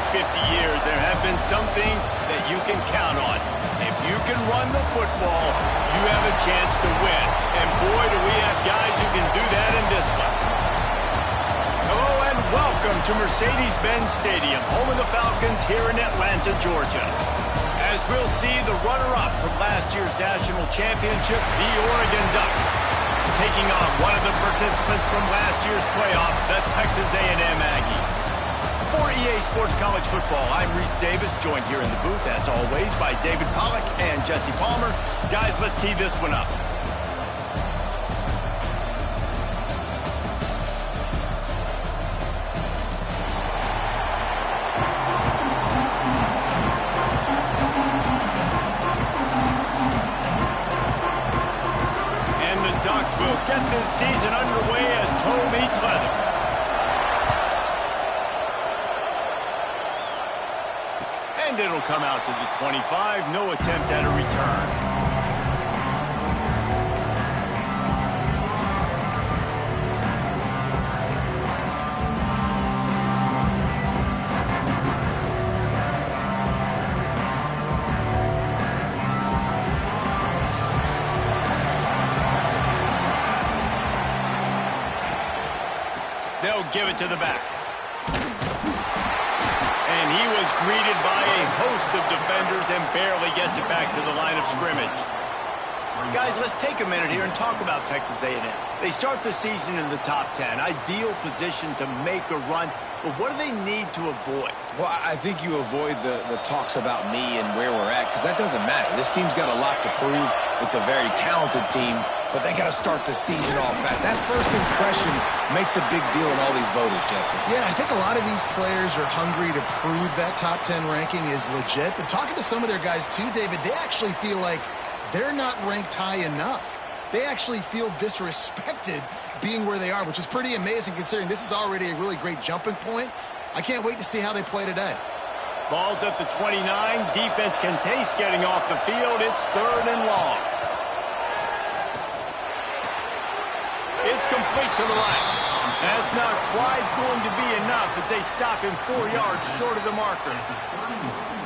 50 years, there have been some things that you can count on. If you can run the football, you have a chance to win. And boy, do we have guys who can do that in this one. Hello and welcome to Mercedes-Benz Stadium, home of the Falcons here in Atlanta, Georgia. As we'll see the runner-up from last year's national championship, the Oregon Ducks, taking on one of the participants from last year's playoff, the Texas A&M Aggies. For EA Sports College Football, I'm Reese Davis, joined here in the booth, as always, by David Pollack and Jesse Palmer. Guys, let's tee this one up. Will get this season underway as toe meets leather. And it'll come out to the 25. No attempt at a return. They'll give it to the back. And he was greeted by a host of defenders and barely gets it back to the line of scrimmage. Guys, let's take a minute here and talk about Texas A&M. They start the season in the top 10. Ideal position to make a run. But what do they need to avoid? Well, I think you avoid the talks about me and where we're at, because that doesn't matter. This team's got a lot to prove. It's a very talented team, but they got to start the season off fast. That first impression makes a big deal in all these voters, Jesse. Yeah, I think a lot of these players are hungry to prove that top 10 ranking is legit. But talking to some of their guys too, David, they actually feel like they're not ranked high enough. They actually feel disrespected being where they are, which is pretty amazing considering this is already a really great jumping point. I can't wait to see how they play today. Ball's at the 29. Defense can taste getting off the field. It's 3rd and long. It's complete to the right. That's not quite going to be enough as they stop him 4 yards short of the marker.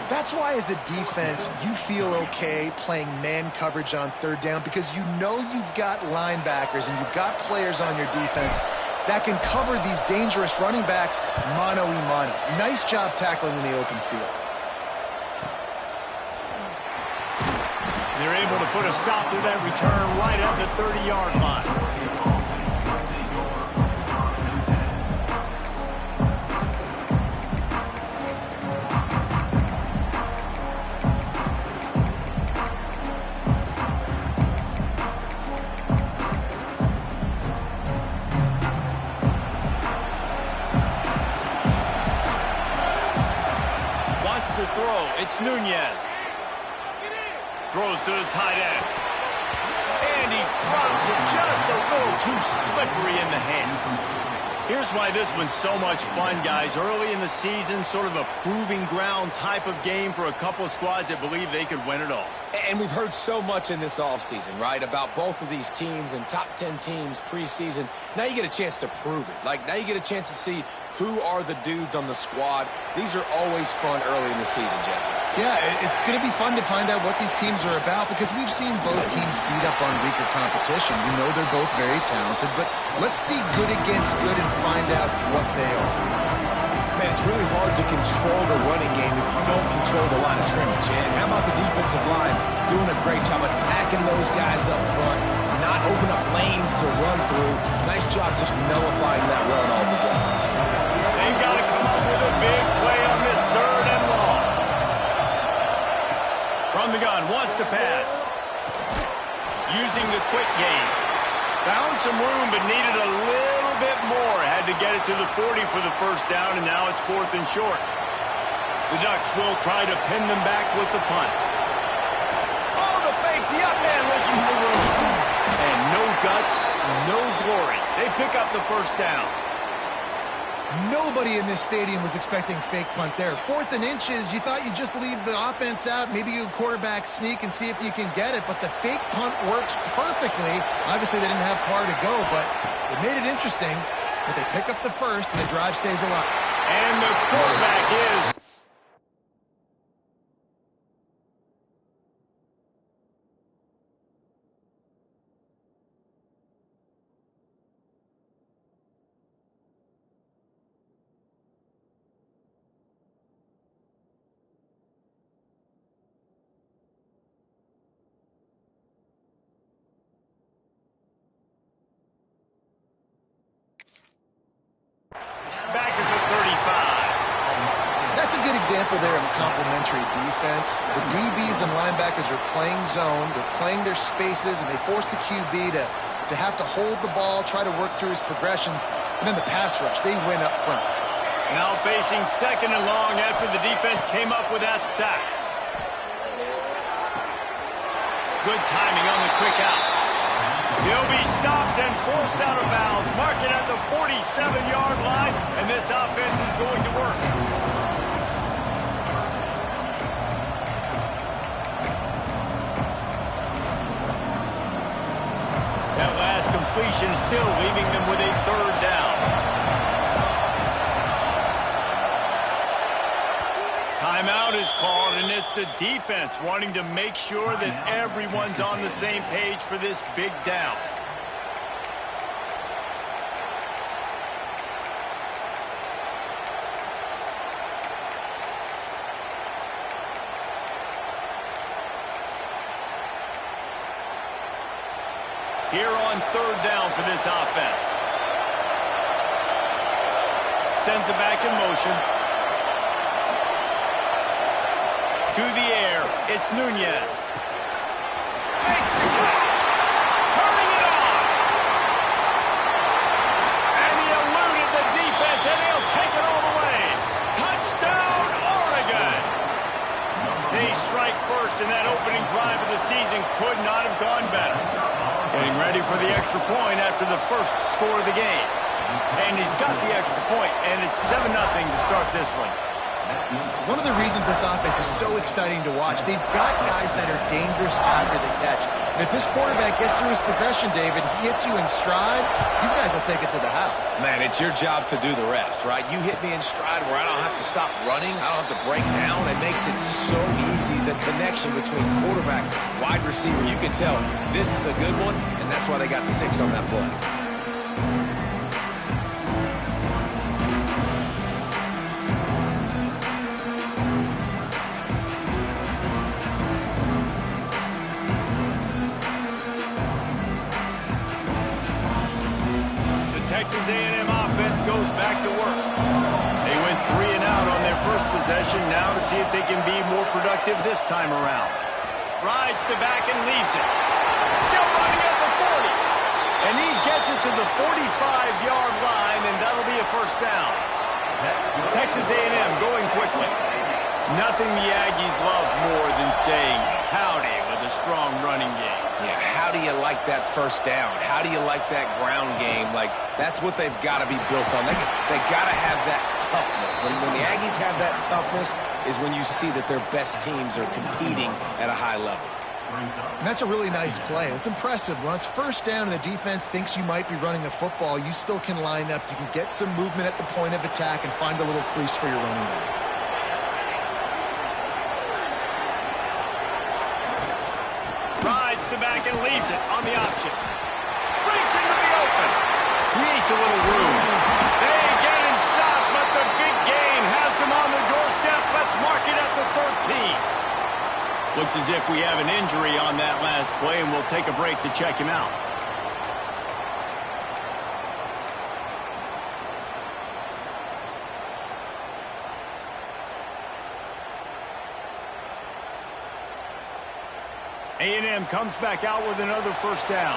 That's why as a defense, you feel okay playing man coverage on 3rd down because you know you've got linebackers and you've got players on your defense that can cover these dangerous running backs mano-a-mano. Nice job tackling in the open field. They're able to put a stop to that return right at the 30-yard line. To throw, it's Nunez. Throws to the tight end. And he drops it just a little too slippery in the hands. Here's why this one's so much fun, guys. Early in the season, sort of a proving ground type of game for a couple of squads that believe they could win it all. And we've heard so much in this offseason, right, about both of these teams and top 10 teams preseason. Now you get a chance to prove it. Like, now you get a chance to see who are the dudes on the squad. These are always fun early in the season, Jesse. Yeah, it's going to be fun to find out what these teams are about because we've seen both teams beat up on weaker competition. We know they're both very talented, but let's see good against good and find out what they are. Man, it's really hard to control the running game if you don't control the line of scrimmage. And how about the defensive line doing a great job attacking those guys up front, not open up lanes to run through. Nice job just nullifying that run altogether. They've got to come up with a big play on this 3rd and long. From the gun, wants to pass. Using the quick game. Found some room, but needed a little bit more. Had to get it to the 40 for the first down, and now it's 4th and short. The Ducks will try to pin them back with the punt. Oh, the fake, the up man looking for room. And no guts, no glory. They pick up the first down. Nobody in this stadium was expecting fake punt there. 4th and inches, you thought you'd just leave the offense out, maybe you quarterback sneak and see if you can get it, but the fake punt works perfectly. Obviously, they didn't have far to go, but it made it interesting. But they pick up the first, and the drive stays alive. And the quarterback is That's a good example there of a complementary defense. The DBs and linebackers are playing zone, they're playing their spaces, and they force the QB to have to hold the ball, try to work through his progressions, and then the pass rush, they win up front. Now facing 2nd and long after the defense came up with that sack. Good timing on the quick out. He'll be stopped and forced out of bounds. Mark it at the 47-yard line, and this offense is going to work. That last completion still leaving them with a 3rd down. Timeout is called, and it's the defense wanting to make sure that everyone's on the same page for this big down. Here on 3rd down for this offense. Sends it back in motion. To the air, it's Nunez. Makes the catch. Turning it on. And he eluded the defense, and he'll take it all the way. Touchdown, Oregon. They strike first, and that opening drive of the season could not have gone better. Getting ready for the extra point after the first score of the game. And he's got the extra point, and it's 7-0 to start this one. One of the reasons this offense is so exciting to watch, they've got guys that are dangerous after the catch. And if this quarterback gets through his progression, David, he hits you in stride, these guys will take it to the house. Man, it's your job to do the rest, right? You hit me in stride where I don't have to stop running. I don't have to break down. It makes it so easy. The connection between quarterback, wide receiver, you can tell this is a good one, and that's why they got 6 on that play. Texas A&M offense goes back to work. They went 3 and out on their first possession, now to see if they can be more productive this time around. Rides to back and leaves it. Still running at the 40. And he gets it to the 45-yard line, and that'll be a 1st down. Texas A&M going quickly. Nothing the Aggies love more than saying howdy with a strong running game. Yeah, how do you like that 1st down? How do you like that ground game? Like, that's what they've got to be built on. They got to have that toughness. When the Aggies have that toughness is when you see that their best teams are competing at a high level. And that's a really nice play. It's impressive. When it's 1st down and the defense thinks you might be running the football, you still can line up. You can get some movement at the point of attack and find a little crease for your running back. Rides the back and leaves it on the option. Breaks into the open. Creates a little room. They get him stopped, but the big gain has them on the doorstep. Let's mark it at the 13. Looks as if we have an injury on that last play, and we'll take a break to check him out. A&M comes back out with another 1st down.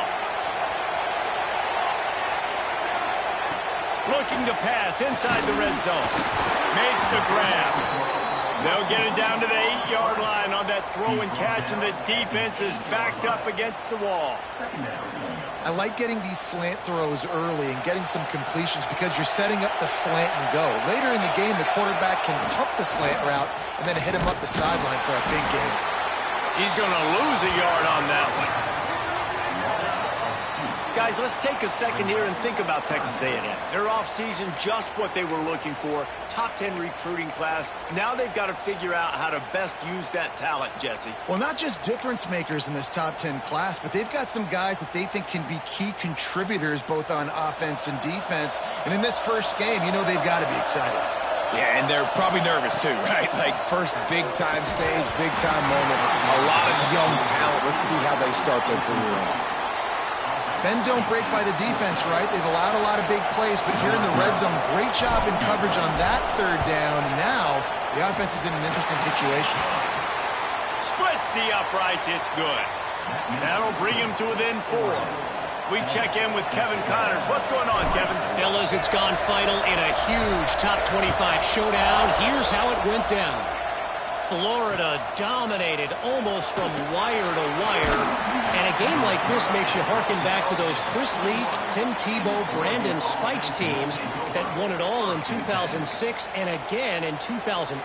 Looking to pass inside the red zone. Makes the grab. They'll get it down to the 8-yard line on that throw and catch, and the defense is backed up against the wall. I like getting these slant throws early and getting some completions because you're setting up the slant and go. Later in the game, the quarterback can pump the slant route and then hit him up the sideline for a big gain. He's going to lose a yard on that one. Guys, let's take a second here and think about Texas A&M. Their offseason, just what they were looking for. Top 10 recruiting class. Now they've got to figure out how to best use that talent, Jesse. Well, not just difference makers in this top 10 class, but they've got some guys that they think can be key contributors both on offense and defense. And in this first game, you know they've got to be excited. Yeah, and they're probably nervous too, right? Like, first big-time stage, big-time moment. A lot of young talent. Let's see how they start their career off. Bend don't break by the defense, right? They've allowed a lot of big plays, but here in the red zone, great job in coverage on that 3rd down. And now The offense is in an interesting situation. Splits the uprights. It's good. That'll bring him to within 4. We check in with Kevin Connors. What's going on, Kevin? Fellas, it's gone final in a huge top 25 showdown. Here's how it went down. Florida dominated almost from wire to wire. And a game like this makes you harken back to those Chris Leak, Tim Tebow, Brandon Spikes teams that won it all in 2006 and again in 2008.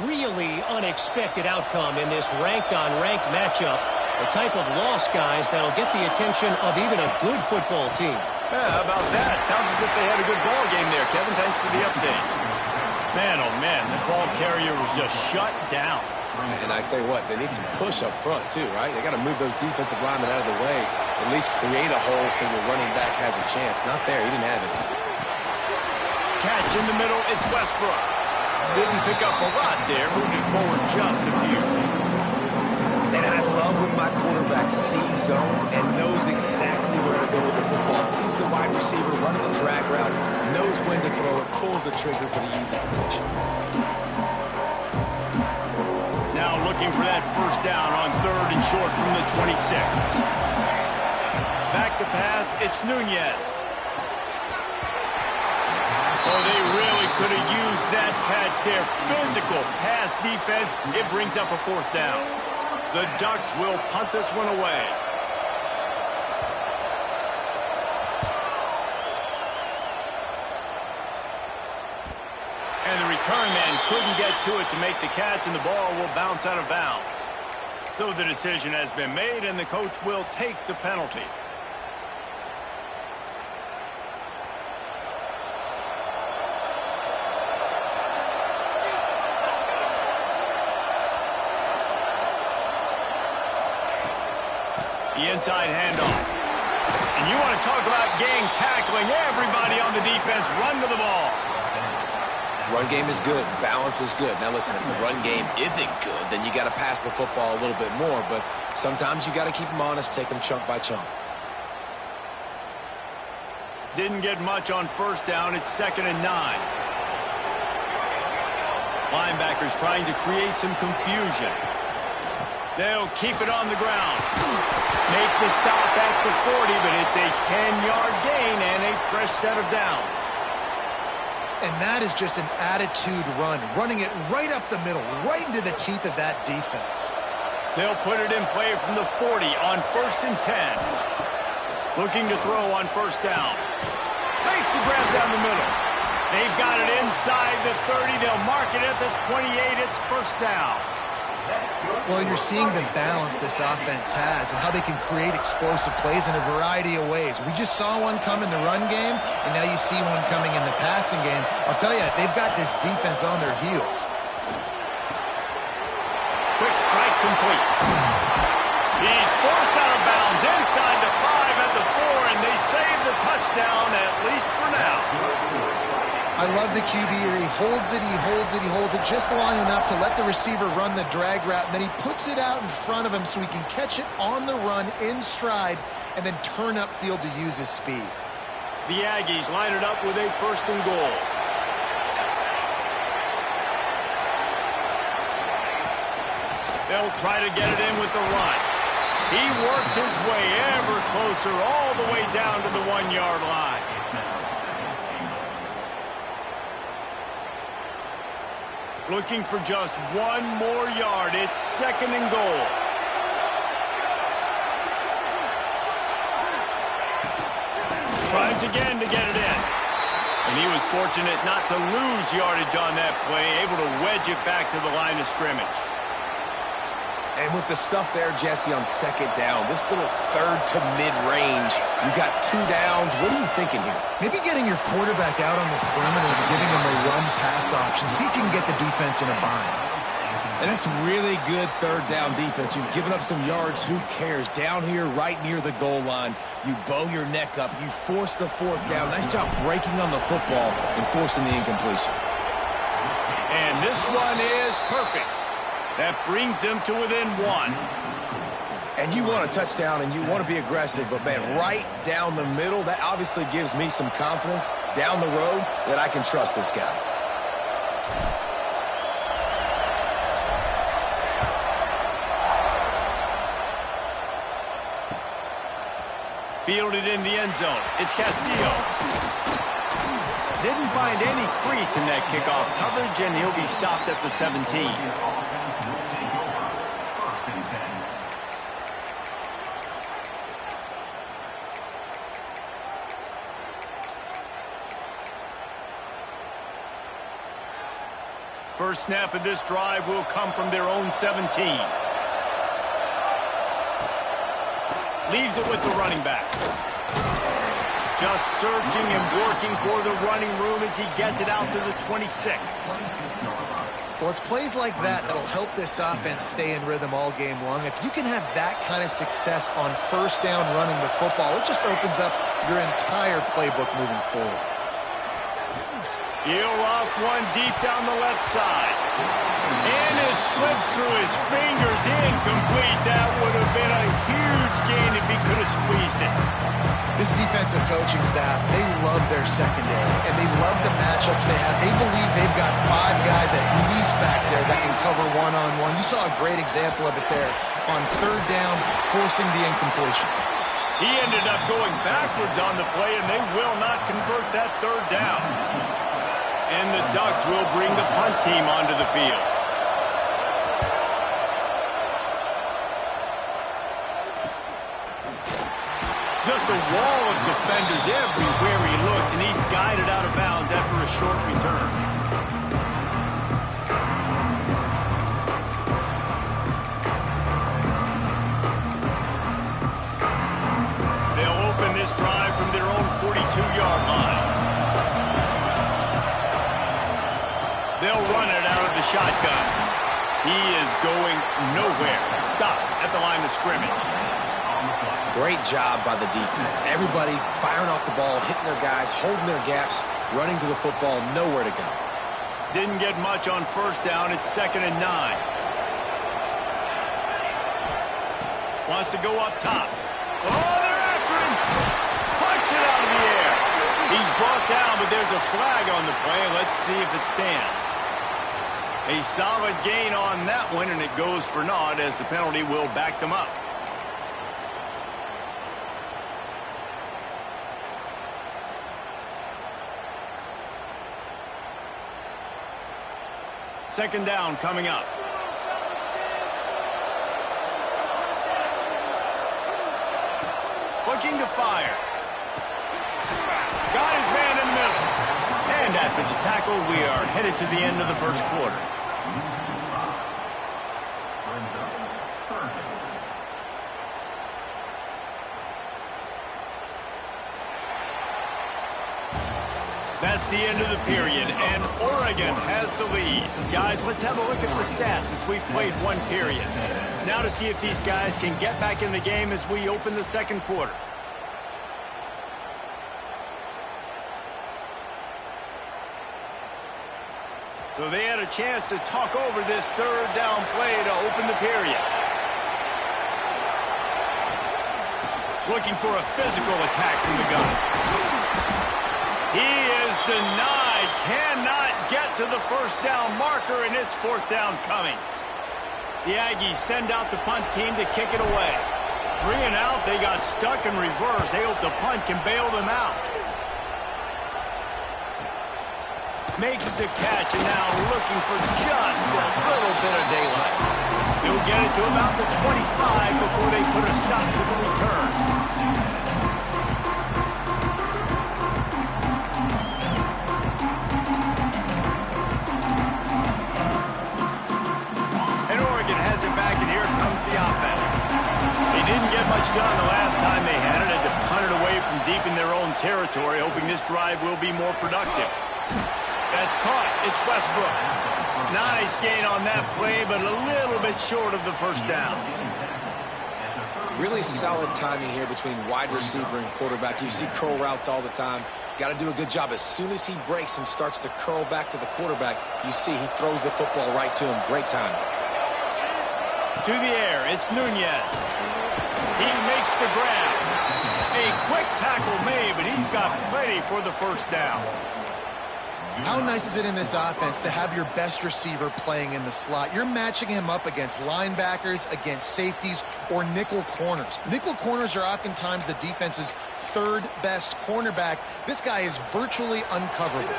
Really unexpected outcome in this ranked-on-ranked matchup. The type of loss, guys, that'll get the attention of even a good football team. Yeah, how about that? Sounds as if they had a good ball game there, Kevin. Thanks for the update. Man, oh man, the ball carrier was just shut down. And I tell you what, they need some push up front too, right? They got to move those defensive linemen out of the way, at least create a hole so your running back has a chance. Not there, he didn't have it. Catch in the middle, it's Westbrook. Didn't pick up a lot there, moving forward just a few. And I love when my quarterback sees zone and knows exactly where to go with the football. Sees the wide receiver running the drag route, knows when to throw it, pulls the trigger for the easy completion. Now looking for that first down on 3rd and short from the 26. Back to pass, it's Nunez. Oh, they really could have used that catch there. Physical pass defense. It brings up a 4th down. The Ducks will punt this one away. And the return man couldn't get to it to make the catch, and the ball will bounce out of bounds. So the decision has been made, and the coach will take the penalty. The inside handoff. And you want to talk about gang tackling. Everybody on the defense run to the ball. Run game is good. Balance is good. Now listen, if the run game isn't good, then you got to pass the football a little bit more. But sometimes you got to keep them honest, take them chunk by chunk. Didn't get much on first down. It's 2nd and 9. Linebackers trying to create some confusion. They'll keep it on the ground. Make the stop at the 40, but it's a 10-yard gain and a fresh set of downs. And that is just an attitude run, running it right up the middle, right into the teeth of that defense. They'll put it in play from the 40 on 1st and 10. Looking to throw on first down. Makes the grab down the middle. They've got it inside the 30. They'll mark it at the 28. It's first down. Well, you're seeing the balance this offense has and how they can create explosive plays in a variety of ways. We just saw one come in the run game, and now you see one coming in the passing game. I'll tell you, they've got this defense on their heels. Quick strike complete. He's forced out of bounds inside the 5 at the 4, and they save the touchdown, at least for now. I love the QB here. He holds it, he holds it, he holds it just long enough to let the receiver run the drag route, and then he puts it out in front of him so he can catch it on the run in stride and then turn upfield to use his speed. The Aggies line it up with a 1st and goal. They'll try to get it in with the run. He works his way ever closer all the way down to the 1-yard line. Looking for just one more yard. It's 2nd and goal. Tries again to get it in. And he was fortunate not to lose yardage on that play, able to wedge it back to the line of scrimmage. And with the stuff there, Jesse, on 2nd down, this little 3rd to mid-range, you got 2 downs. What are you thinking here? Maybe getting your quarterback out on the perimeter and giving him a run-pass option. See if you can get the defense in a bind. And that's really good 3rd down defense. You've given up some yards. Who cares? Down here, right near the goal line, you bow your neck up. You force the 4th down. Nice job breaking on the football and forcing the incompletion. And this one is perfect. That brings them to within 1. And you want a touchdown and you want to be aggressive, but, man, right down the middle, that obviously gives me some confidence down the road that I can trust this guy. Fielded in the end zone. It's Castillo. Didn't find any crease in that kickoff coverage, and he'll be stopped at the 17. First snap of this drive will come from their own 17. Leaves it with the running back. Just searching and working for the running room as he gets it out to the 26. Well, it's plays like that that'll help this offense stay in rhythm all game long. If you can have that kind of success on first down running the football, it just opens up your entire playbook moving forward. He'll off one deep down the left side. And it slips through his fingers, incomplete. That would have been a huge gain if he could have squeezed it. This defensive coaching staff, they love their secondary, and they love the matchups they have. They believe they've got 5 guys at least back there that can cover one-on-one. You saw a great example of it there on third down, forcing the incompletion. He ended up going backwards on the play, and they will not convert that third down. And the Ducks will bring the punt team onto the field. Just a wall of defenders everywhere he looks, and he's guided out of bounds after a short return. They'll open this drive from their own 42-yard line. They'll run it out of the shotgun. He is going nowhere. Stop at the line of scrimmage. Great job by the defense. Everybody firing off the ball, hitting their guys, holding their gaps, running to the football, nowhere to go. Didn't get much on first down. It's 2nd and 9. Wants to go up top. Oh, they're after him. Punch it out of the air. He's brought down, but there's a flag on the play. Let's see if it stands. A solid gain on that one, and it goes for naught as the penalty will back them up. Second down coming up. Looking to fire. Got his man in the middle. And after the tackle, we are headed to the end of the first quarter. That's the end of the period, and Oregon has the lead. Guys, let's have a look at the stats as we've played one period. Now to see if these guys can get back in the game as we open the second quarter. So they had a chance to talk over this third down play to open the period. Looking for a physical attack from the gun. He is denied, cannot get to the first down marker, and it's 4th down coming. The Aggies send out the punt team to kick it away. 3 and out, they got stuck in reverse. They hope the punt can bail them out. Makes the catch, and now looking for just a little bit of daylight. He'll get it to about the 25 before they put a stop to the return. And Oregon has it back, and here comes the offense. They didn't get much done the last time they had it. Had to punt it away from deep in their own territory, hoping this drive will be more productive. That's caught. It's Westbrook. Nice gain on that play, but a little bit short of the first down. Really solid timing here between wide receiver and quarterback. You see curl routes all the time. Got to do a good job. As soon as he breaks and starts to curl back to the quarterback, you see he throws the football right to him. Great timing. To the air, it's Nunez. He makes the grab. A quick tackle made, but he's got plenty for the first down. How nice is it in this offense to have your best receiver playing in the slot? You're matching him up against linebackers, against safeties, or nickel corners. Nickel corners are oftentimes the defense's third best cornerback. This guy is virtually uncoverable.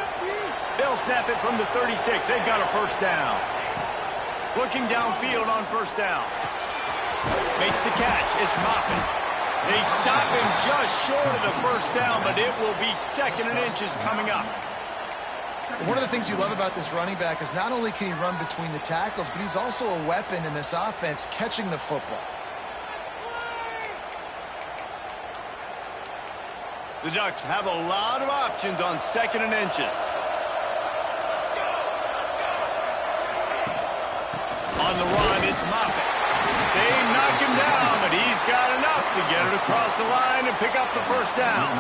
They'll snap it from the 36. They've got a first down. Looking downfield on first down. Makes the catch. It's Moffitt. They stop him just short of the first down, but it will be 2nd and inches coming up. One of the things you love about this running back is not only can he run between the tackles, but he's also a weapon in this offense catching the football. The Ducks have a lot of options on 2nd and inches. On the run, it's Moffitt. They knock him down, but he's got enough to get it across the line and pick up the first down.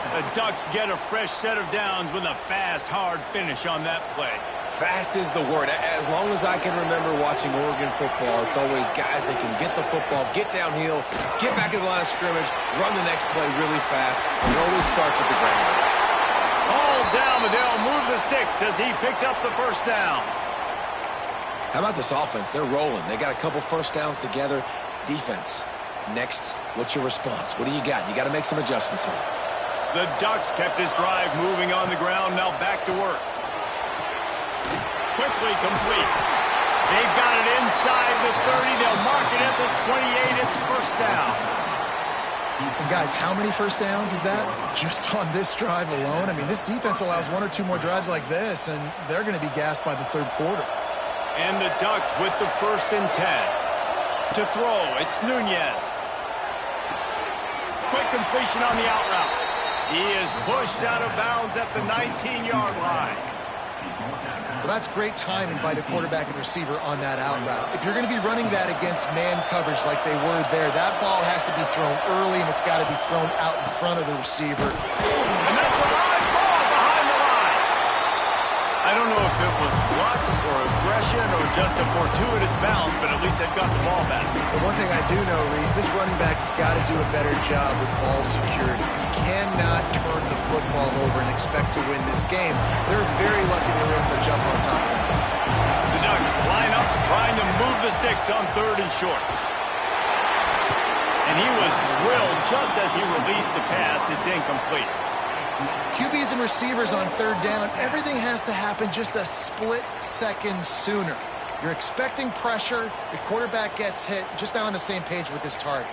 The Ducks get a fresh set of downs with a fast, hard finish on that play. Fast is the word. As long as I can remember watching Oregon football, it's always guys that can get the football, get downhill, get back in the line of scrimmage, run the next play really fast, and it always starts with the ground. All down, but they'll move the sticks as he picks up the first down. How about this offense? They're rolling. They got a couple first downs together. Defense. Next, what's your response? What do you got? You got to make some adjustments here. The Ducks kept this drive moving on the ground. Now back to work. Quickly complete. They've got it inside the 30. They'll mark it at the 28. It's first down. And guys, how many first downs is that? Just on this drive alone? I mean, this defense allows 1 or 2 more drives like this, and they're going to be gassed by the third quarter. And the Ducks with the 1st and 10. To throw, it's Nunez. Quick completion on the out route. He is pushed out of bounds at the 19-yard line. Well, that's great timing by the quarterback and receiver on that out route. If you're going to be running that against man coverage like they were there, that ball has to be thrown early, and it's got to be thrown out in front of the receiver. And that's a live ball behind the line. I don't know if it was luck or aggression or just a fortuitous bounce, but at least they've got the ball back. The one thing I do know, Reese, this running back's got to do a better job with ball security. You cannot turn the football over and expect to win this game. They're very lucky they were able to jump on top of that. The Ducks line up trying to move the sticks on 3rd and short. And he was drilled just as he released the pass. It's incomplete. QBs and receivers on 3rd down, everything has to happen just a split second sooner. You're expecting pressure, the quarterback gets hit, just not on the same page with his target.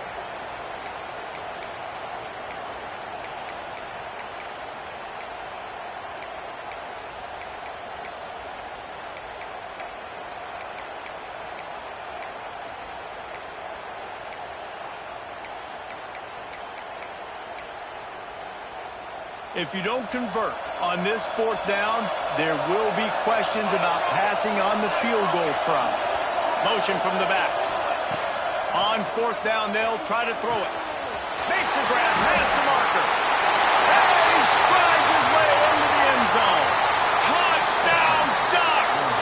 If you don't convert on this 4th down, there will be questions about passing on the field goal try. Motion from the back. On 4th down, they'll try to throw it. Makes a grab, has the marker. And he strides his way into the end zone. Touchdown, Ducks!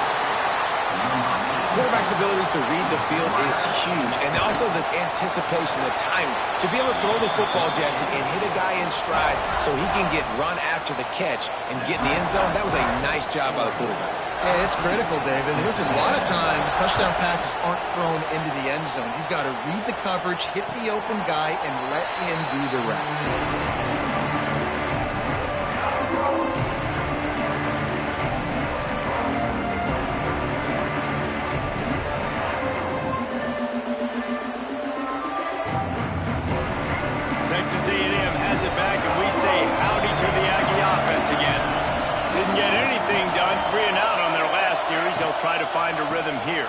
Quarterback's abilities to read the field is huge, and also the anticipation, the time to be able to throw the football, Jesse, and hit a guy in stride so he can get run after the catch and get in the end zone. That was a nice job by the quarterback. Yeah, it's critical, David. Listen, a lot of times touchdown passes aren't thrown into the end zone. You've got to read the coverage, hit the open guy, and let him do the rest. Texas A&M has it back, and we say howdy to the Aggie offense again. Didn't get anything done, 3 and out on their last series. They'll try to find a rhythm here.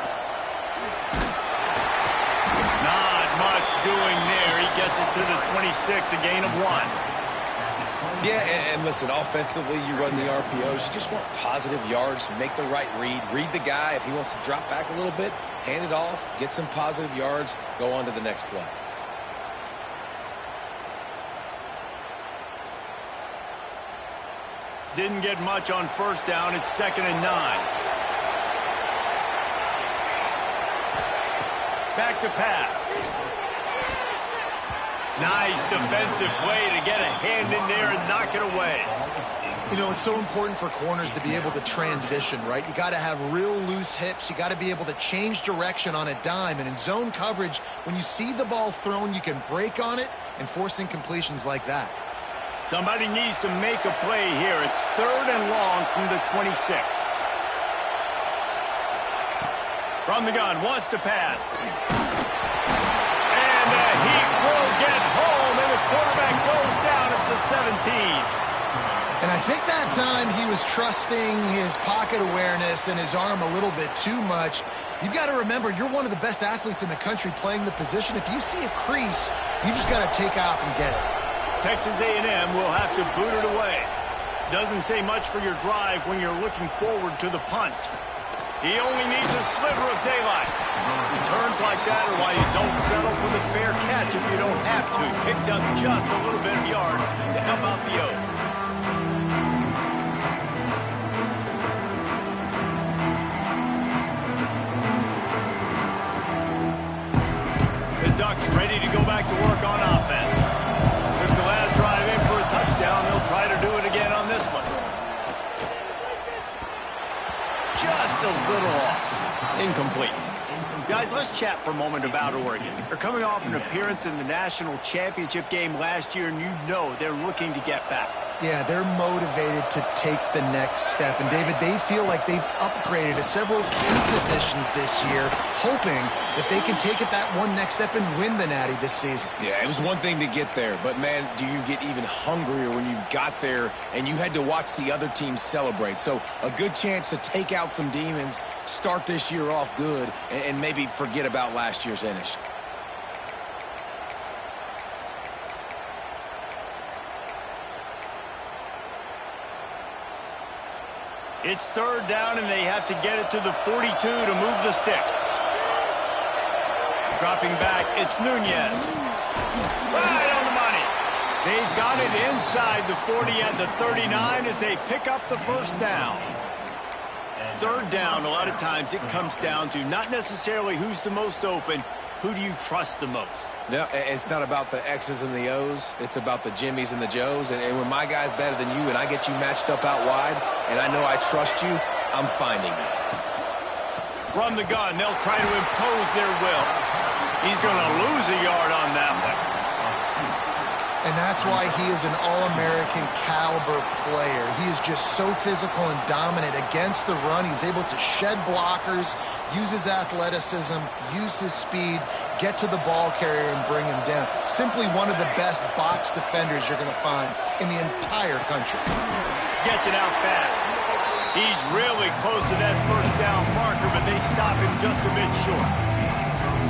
Not much doing there. He gets it to the 26, a gain of 1. Yeah, and listen, offensively, you run the RPOs. You just want positive yards, make the right read the guy. If he wants to drop back a little bit, hand it off, get some positive yards, go on to the next play. Didn't get much on 1st down. It's 2nd and 9. Back to pass. Nice defensive play to get a hand in there and knock it away. You know, it's so important for corners to be able to transition, right? You got to have real loose hips. You got to be able to change direction on a dime. And in zone coverage, when you see the ball thrown, you can break on it and force incompletions like that. Somebody needs to make a play here. It's 3rd and long from the 26. From the gun, wants to pass. And he will get home, and the quarterback goes down at the 17. And I think that time he was trusting his pocket awareness and his arm a little bit too much. You've got to remember, you're one of the best athletes in the country playing the position. If you see a crease, you just got to take off and get it. Texas A&M will have to boot it away. Doesn't say much for your drive when you're looking forward to the punt. He only needs a sliver of daylight. Returns like that are why you don't settle for the fair catch if you don't have to. Picks up just a little bit of yards to help out the O. The Ducks ready to go back to work on offense. Took the last drive in for a touchdown. They'll try to do it again on this one. Just a little off. Incomplete. Guys, let's chat for a moment about Oregon. They're coming off an appearance in the national championship game last year, and you know they're looking to get back. Yeah, they're motivated to take the next step. And, David, they feel like they've upgraded to several key positions this year, hoping that they can take it that one next step and win the Natty this season. Yeah, it was one thing to get there, but, man, do you get even hungrier when you've got there and you had to watch the other team celebrate. So a good chance to take out some demons, start this year off good, and maybe forget about last year's finish. It's 3rd down, and they have to get it to the 42 to move the sticks. Dropping back, it's Nunez. Right on the money. They've got it inside the 40 at the 39 as they pick up the first down. 3rd down, a lot of times it comes down to not necessarily who's the most open, who do you trust the most? No, it's not about the X's and the O's. It's about the Jimmies and the Joes. And when my guy's better than you and I get you matched up out wide and I know I trust you, I'm finding you. From the gun, they'll try to impose their will. He's going to lose a yard on that one. And that's why he is an All-American caliber player. He is just so physical and dominant against the run. He's able to shed blockers, use his athleticism, use his speed, get to the ball carrier and bring him down. Simply one of the best box defenders you're going to find in the entire country. Gets it out fast. He's really close to that first down marker, but they stop him just a bit short.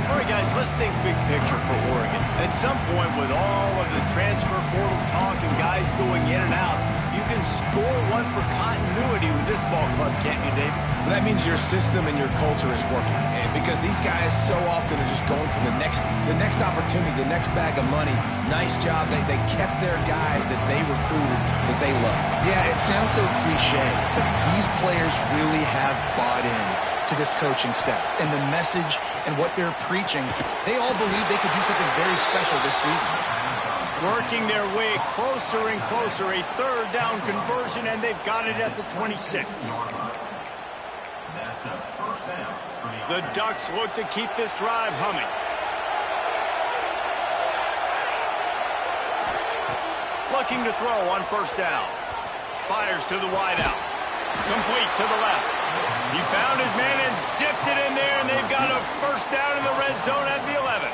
All right, guys, let's think big picture for Oregon. At some point, with all of the transfer portal talk and guys going in and out, you can score one for continuity with this ball club, can't you, Dave? Well, that means your system and your culture is working. And because these guys so often are just going for the next opportunity, the next bag of money. Nice job. They kept their guys that they recruited, that they love. Yeah, it sounds so cliche, but these players really have bought in to this coaching staff and the message and what they're preaching. They all believe they could do something very special this season. Working their way closer and closer, a 3rd down conversion, and they've got it at the 26. The Ducks look to keep this drive humming. Looking to throw on 1st down. Fires to the wideout. Complete to the left. He found his man and zipped it in there, and they've got a 1st down in the red zone at the 11.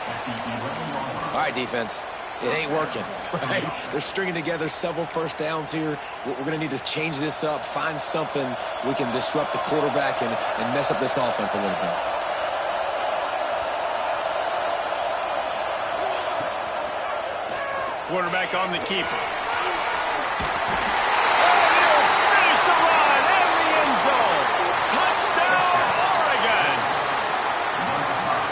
All right, defense. It ain't working, right? They're stringing together several 1st downs here. We're going to need to change this up, find something we can disrupt the quarterback and mess up this offense a little bit. Quarterback on the keeper. Finish the run in the end zone. Touchdown, Oregon!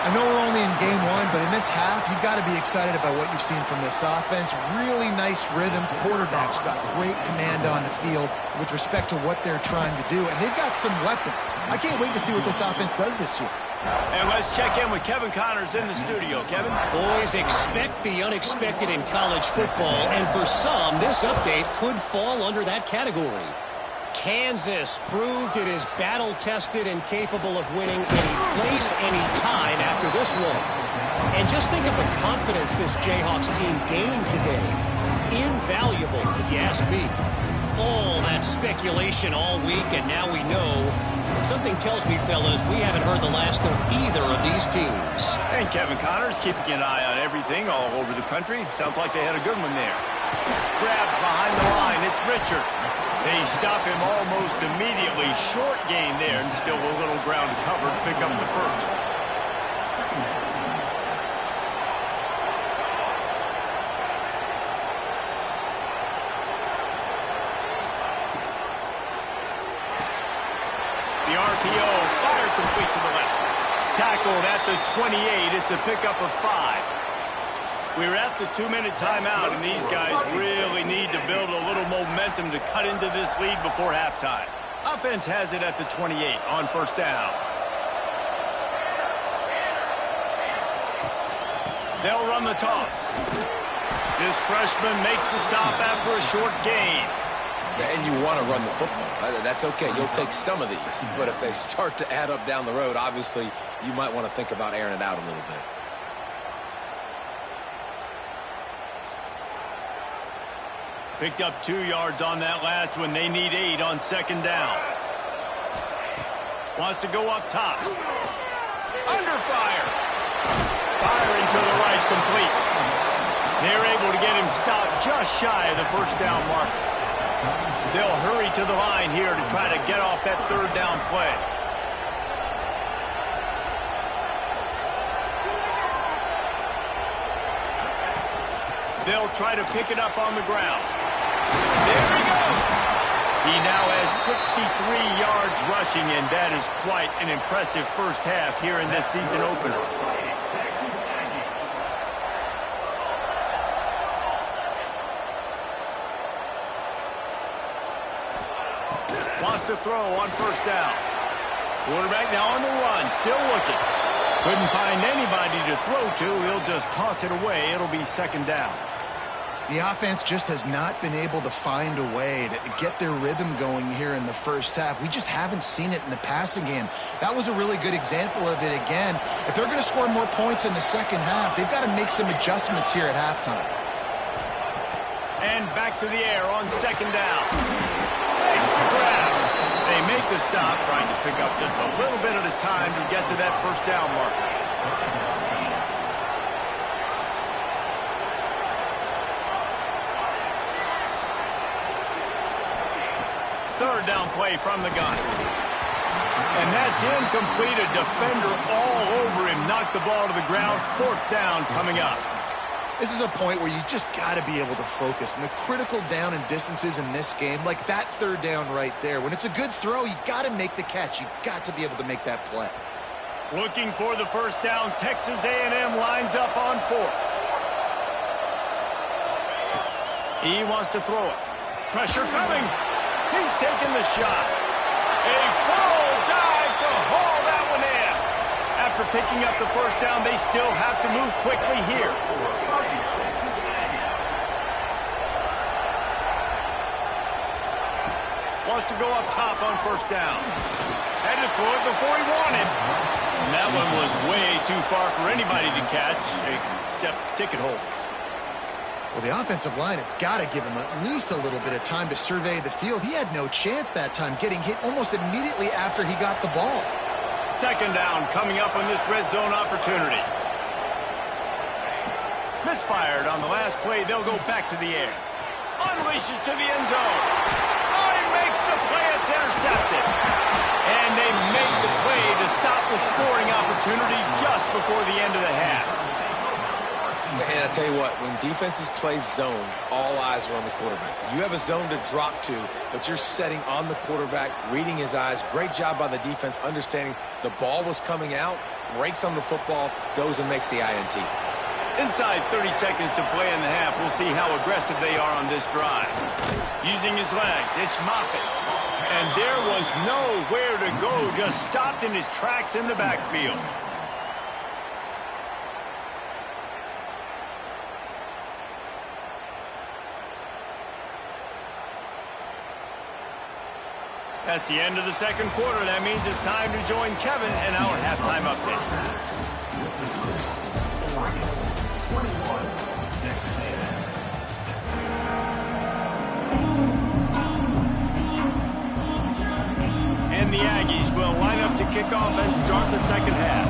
I know we're only in game one, but in this half, you've got to be excited about what you've seen from this offense. Really nice rhythm. Quarterback's got great command on the field with respect to what they're trying to do, and they've got some weapons. I can't wait to see what this offense does this year. And let's check in with Kevin Connors in the studio. Kevin? Boys, expect the unexpected in college football, and for some, this update could fall under that category. Kansas proved it is battle-tested and capable of winning any place, any time after this one. And just think of the confidence this Jayhawks team gained today. Invaluable, if you ask me. All that speculation all week, and now we know. Something tells me, fellas, we haven't heard the last of either of these teams. And Kevin Connors keeping an eye on everything all over the country. Sounds like they had a good one there. Grabbed behind the line. It's Richard. They stop him almost immediately. Short gain there, and still a little ground to cover to pick up the first. The RPO, fire complete to the left. Tackled at the 28. It's a pickup of 5. We're at the 2-minute timeout, and these guys really need to build a little momentum to cut into this lead before halftime. Offense has it at the 28 on first down. They'll run the toss. This freshman makes the stop after a short gain. And you want to run the football. That's okay. You'll take some of these. But if they start to add up down the road, obviously, you might want to think about airing it out a little bit. Picked up 2 yards on that last one. They need 8 on second down. Wants to go up top. Under fire. Firing to the right, complete. They're able to get him stopped just shy of the first down marker. They'll hurry to the line here to try to get off that third down play. They'll try to pick it up on the ground. There he goes. He now has 63 yards rushing, and that is quite an impressive first half here in this season opener. Wants to throw on first down. Quarterback now on the run, still looking. Couldn't find anybody to throw to. He'll just toss it away. It'll be second down. The offense just has not been able to find a way to get their rhythm going here in the first half. We just haven't seen it in the passing game. That was a really good example of it again. If they're going to score more points in the second half, they've got to make some adjustments here at halftime. And back to the air on second down. Makes the grab. They make the stop, trying to pick up just a little bit at a time to get to that first down marker. Third down play from the gun. And that's incomplete. A defender all over him. Knocked the ball to the ground. Fourth down coming up. This is a point where you just got to be able to focus. And the critical down and distances in this game, like that third down right there, when it's a good throw, you got to make the catch. You got to be able to make that play. Looking for the first down. Texas A&M lines up on fourth. He wants to throw it. Pressure coming. He's taking the shot. A full dive to haul that one in. After picking up the first down, they still have to move quickly here. Wants to go up top on first down. Had to throw it before he wanted. And that one was way too far for anybody to catch, except ticket holders. Well, the offensive line has got to give him at least a little bit of time to survey the field. He had no chance that time, getting hit almost immediately after he got the ball. Second down coming up on this red zone opportunity. Misfired on the last play. They'll go back to the air. Unleashes to the end zone. Oh, he makes the play. It's intercepted. And they make the play to stop the scoring opportunity just before the end of the half. And tell you what, when defenses play zone, all eyes are on the quarterback. You have a zone to drop to, but you're setting on the quarterback, reading his eyes. Great job by the defense, understanding the ball was coming out, breaks on the football, goes and makes the INT. Inside 30 seconds to play in the half. We'll see how aggressive they are on this drive. Using his legs, it's Moffitt. And there was nowhere to go, just stopped in his tracks in the backfield. That's the end of the second quarter. That means it's time to join Kevin in our halftime update. And the Aggies will line up to kick off and start the second half.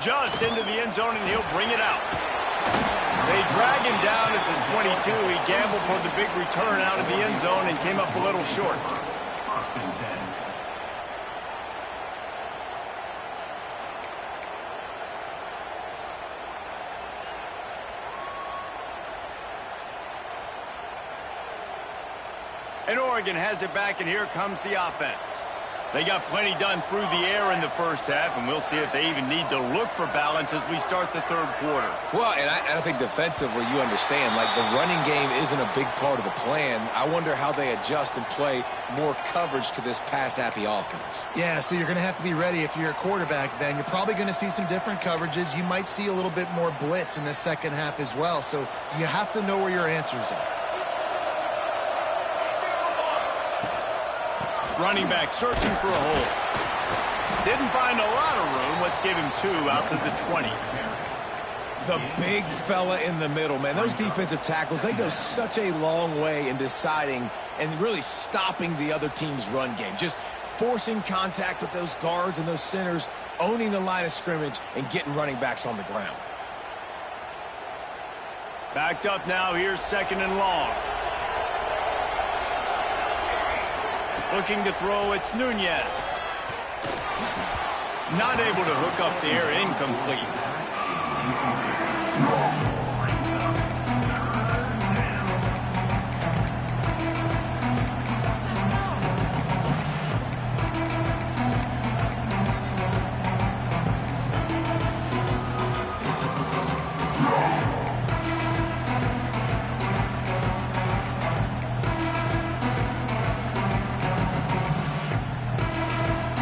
Just into the end zone, and he'll bring it out. They drag him down at the 22. He gambled for the big return out of the end zone and came up a little short. And Oregon has it back, and here comes the offense. They got plenty done through the air in the first half, and we'll see if they even need to look for balance as we start the third quarter. Well, and I think defensively, you understand, like the running game isn't a big part of the plan. I wonder how they adjust and play more coverage to this pass-happy offense. Yeah, so you're going to have to be ready if you're a quarterback then. You're probably going to see some different coverages. You might see a little bit more blitz in the second half as well, so you have to know where your answers are. Running back searching for a hole. Didn't find a lot of room. Let's give him 2 out to the 20. The big fella in the middle, man. Those defensive tackles, they go such a long way in deciding and really stopping the other team's run game. Just forcing contact with those guards and those centers, owning the line of scrimmage, and getting running backs on the ground. Backed up now. Here's second and long. Looking to throw, it's Nunez. Not able to hook up there, incomplete.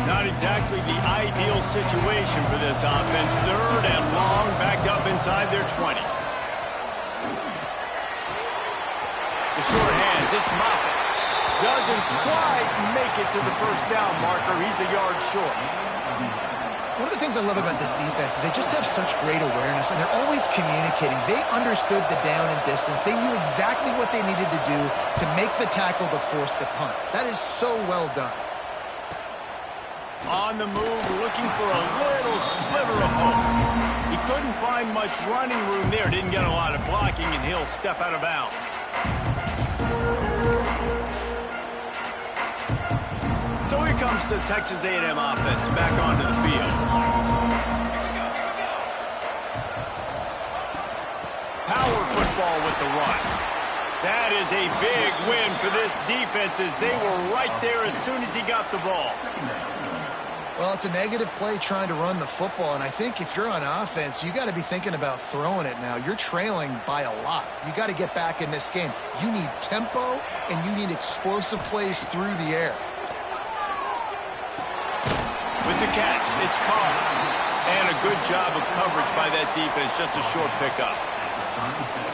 Not exactly the ideal situation for this offense. Third and long, backed up inside their 20. The short hands, it's Moffitt. Doesn't quite make it to the first down marker. He's a yard short. One of the things I love about this defense is they just have such great awareness, and they're always communicating. They understood the down and distance. They knew exactly what they needed to do to make the tackle to force the punt. That is so well done. On the move, looking for a little sliver of hope. He couldn't find much running room there. Didn't get a lot of blocking, and he'll step out of bounds. So here comes the Texas A&M offense back onto the field. Power football with the run. That is a big win for this defense as they were right there as soon as he got the ball. Well, it's a negative play trying to run the football, and I think if you're on offense, you got to be thinking about throwing it now. You're trailing by a lot. You got to get back in this game. You need tempo, and you need explosive plays through the air. With the catch, it's Carr. And a good job of coverage by that defense, just a short pickup.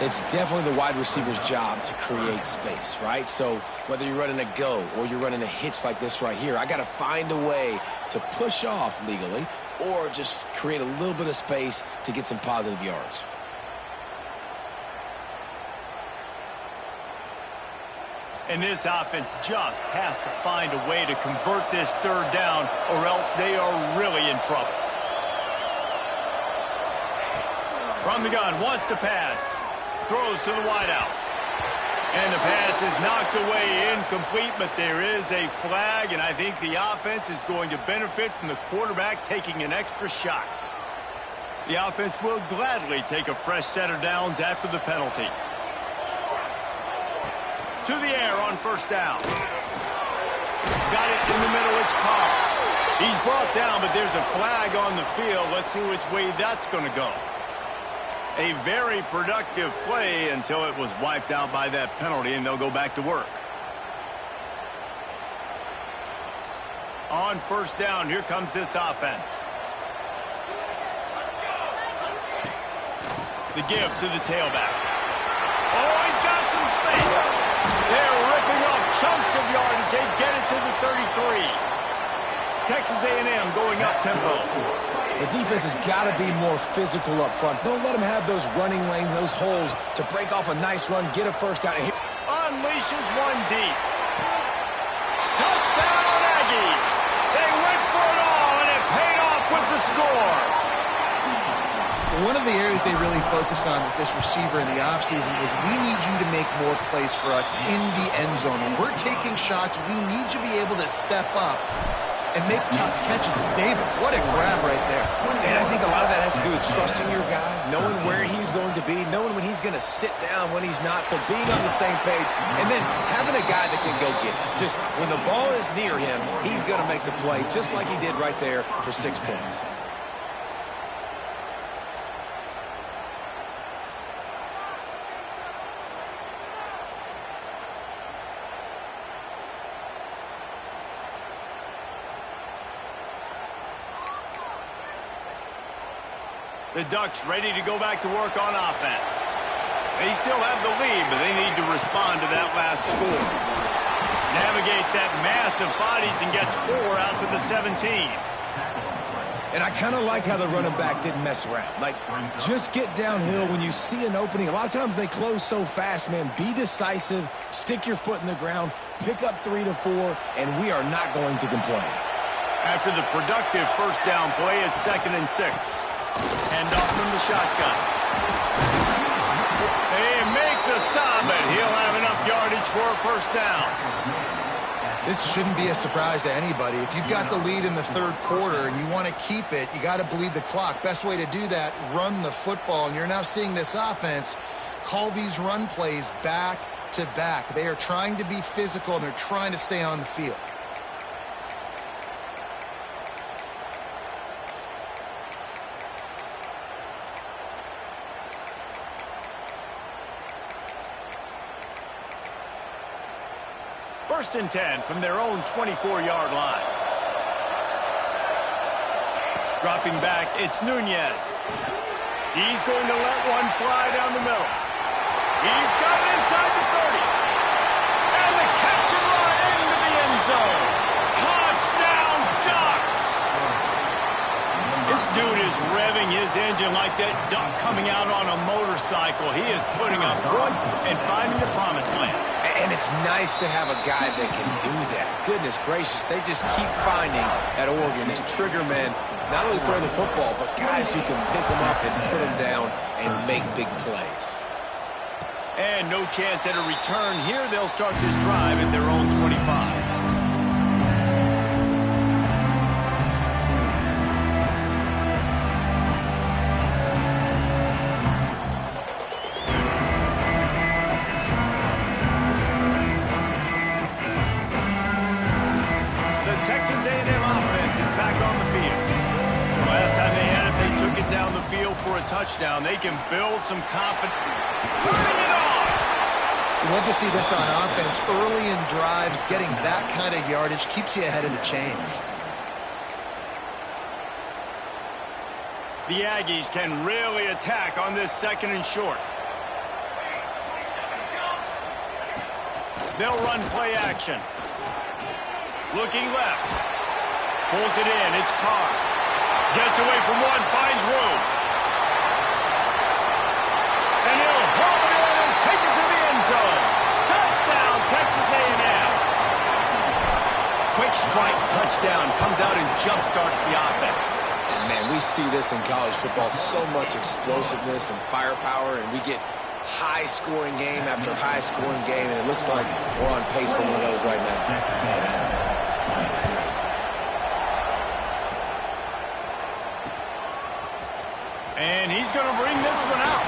It's definitely the wide receiver's job to create space, right? So whether you're running a go or you're running a hitch like this right here, I got to find a way to push off legally or just create a little bit of space to get some positive yards. And this offense just has to find a way to convert this third down, or else they are really in trouble. From the gun, wants to pass. Throws to the wideout. And the pass pass is knocked away, incomplete, but there is a flag, and I think the offense is going to benefit from the quarterback taking an extra shot. The offense will gladly take a fresh set of downs after the penalty. To the air on first down. Got it in the middle, it's Carr. He's brought down, but there's a flag on the field. Let's see which way that's going to go. A very productive play until it was wiped out by that penalty, and they'll go back to work. On first down, here comes this offense. The give to the tailback. Oh, he's got some space. They're ripping off chunks of yardage. They get it to the 33. Texas A&M going up tempo. The defense has got to be more physical up front. Don't let them have those running lanes, those holes to break off a nice run, get a first down. Unleashes one deep. Touchdown, Aggies. They went for it all, and it paid off with the score. One of the areas they really focused on with this receiver in the offseason was we need you to make more plays for us in the end zone. When we're taking shots, we need you to be able to step up and make tough catches. And David, what a grab right there. And I think a lot of that has to do with trusting your guy, knowing where he's going to be, knowing when he's going to sit down, when he's not. So being on the same page, and then having a guy that can go get it. Just when the ball is near him, he's going to make the play, just like he did right there for 6 points. The Ducks ready to go back to work on offense. They still have the lead, but they need to respond to that last score. Navigates that mass of bodies and gets 4 out to the 17. And I kind of like how the running back didn't mess around. Like, just get downhill when you see an opening. A lot of times they close so fast, man. Be decisive, stick your foot in the ground, pick up 3 to 4, and we are not going to complain. After the productive first down play, it's 2nd and 6. Hand off from the shotgun. They make the stop, and he'll have enough yardage for a first down. This shouldn't be a surprise to anybody. If you've got the lead in the third quarter and you want to keep it, you got to bleed the clock. Best way to do that, run the football. And you're now seeing this offense call these run plays back to back. They are trying to be physical, and they're trying to stay on the field. First and 10 from their own 24-yard line. Dropping back, it's Nunez. He's going to let one fly down the middle. He's got it inside the 30. And the catch and run into the end zone. Touchdown, Ducks! This dude is revving his engine like that duck coming out on a motorcycle. He is putting up points and finding the promised land. And it's nice to have a guy that can do that. Goodness gracious, they just keep finding at Oregon these trigger men, not only throw the football, but guys who can pick them up and put them down and make big plays. And no chance at a return here. They'll start this drive at their own 25. For a touchdown, they can build some confidence. Turning it on! We love to see this on offense. Early in drives, getting that kind of yardage keeps you ahead of the chains. The Aggies can really attack on this 2nd and short. They'll run play action. Looking left. Pulls it in. It's Carr. Gets away from one, finds room. And he'll haul it in and take it to the end zone. Touchdown, Texas A&M. Quick strike touchdown comes out and jump-starts the offense. And, man, we see this in college football, so much explosiveness and firepower, and we get high-scoring game after high-scoring game, and it looks like we're on pace for one of those right now. And he's going to bring this one out.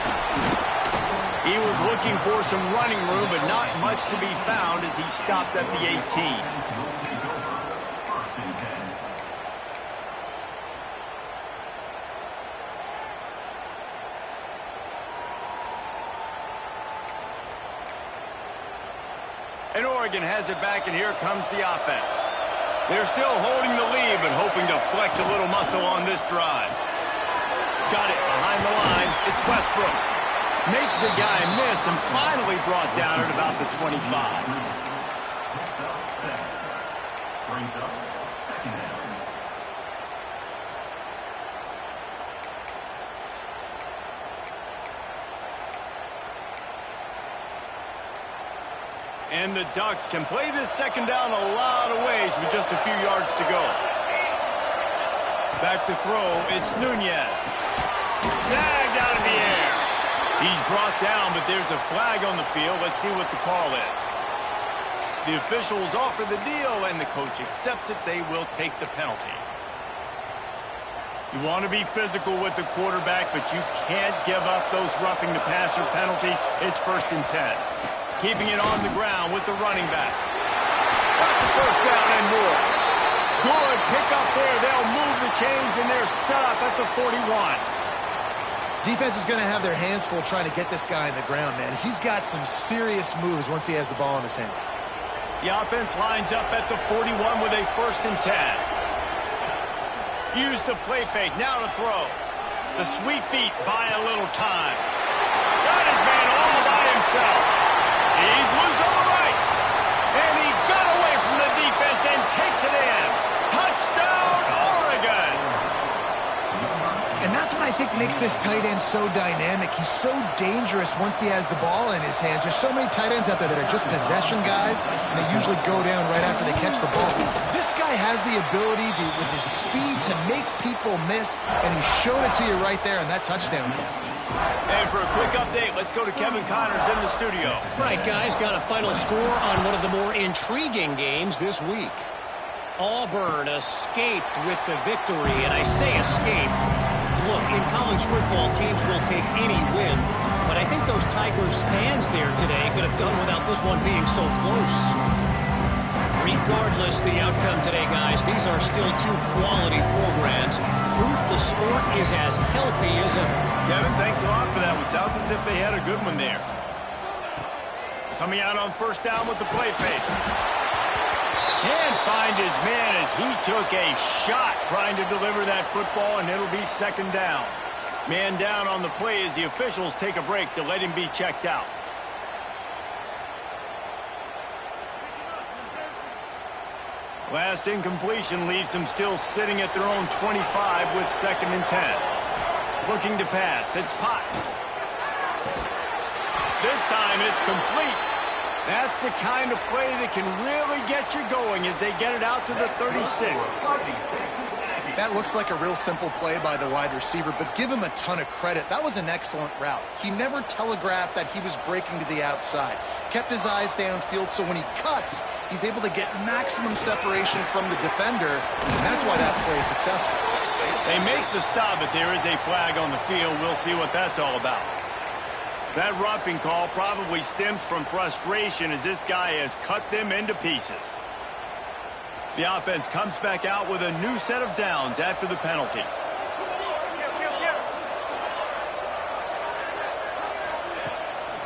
He was looking for some running room, but not much to be found as he stopped at the 18. And Oregon has it back, and here comes the offense. They're still holding the lead, but hoping to flex a little muscle on this drive. Got it behind the line. It's Westbrook. Makes a guy miss and finally brought down at about the 25. Brings up second down. And the Ducks can play this second down a lot of ways with just a few yards to go. Back to throw, it's Nunez. Snagged out of the air. He's brought down, but there's a flag on the field. Let's see what the call is. The officials offer the deal, and the coach accepts it. They will take the penalty. You want to be physical with the quarterback, but you can't give up those roughing the passer penalties. It's 1st and 10. Keeping it on the ground with the running back. Got the first down and more. Good pick up there. They'll move the chains, and they're set up at the 41. Defense is going to have their hands full trying to get this guy on the ground, man. He's got some serious moves once he has the ball in his hands. The offense lines up at the 41 with a 1st and 10. Use the play fake. Now to throw. The sweet feet buy a little time. Got his man all by himself. He's loose on the right. And he got away from the defense and takes it in. Touchdown, Oregon. And that's what I think makes this tight end so dynamic. He's so dangerous once he has the ball in his hands. There's so many tight ends out there that are just possession guys, and they usually go down right after they catch the ball. This guy has the ability to, with his speed, to make people miss, and he showed it to you right there in that touchdown catch. And for a quick update, let's go to Kevin Connors in the studio. Right, guys, got a final score on one of the more intriguing games this week. Auburn escaped with the victory, and I say escaped. Look, in college football, teams will take any win, but I think those Tigers fans there today could have done without this one being so close. Regardless the outcome today, guys, these are still two quality programs. Proof the sport is as healthy as ever. Kevin, thanks a lot for that one. Sounds as if they had a good one there. Coming out on 1st down with the play fake. Can't find his man as he took a shot trying to deliver that football, and it'll be 2nd down. Man down on the play as the officials take a break to let him be checked out. Last incompletion leaves them still sitting at their own 25 with 2nd and 10. Looking to pass, it's Potts. This time it's complete. That's the kind of play that can really get you going as they get it out to the 36. That looks like a real simple play by the wide receiver, but give him a ton of credit. That was an excellent route. He never telegraphed that he was breaking to the outside. Kept his eyes downfield, so when he cuts, he's able to get maximum separation from the defender, and that's why that play is successful. They make the stop, but there is a flag on the field. We'll see what that's all about. That roughing call probably stems from frustration as this guy has cut them into pieces. The offense comes back out with a new set of downs after the penalty.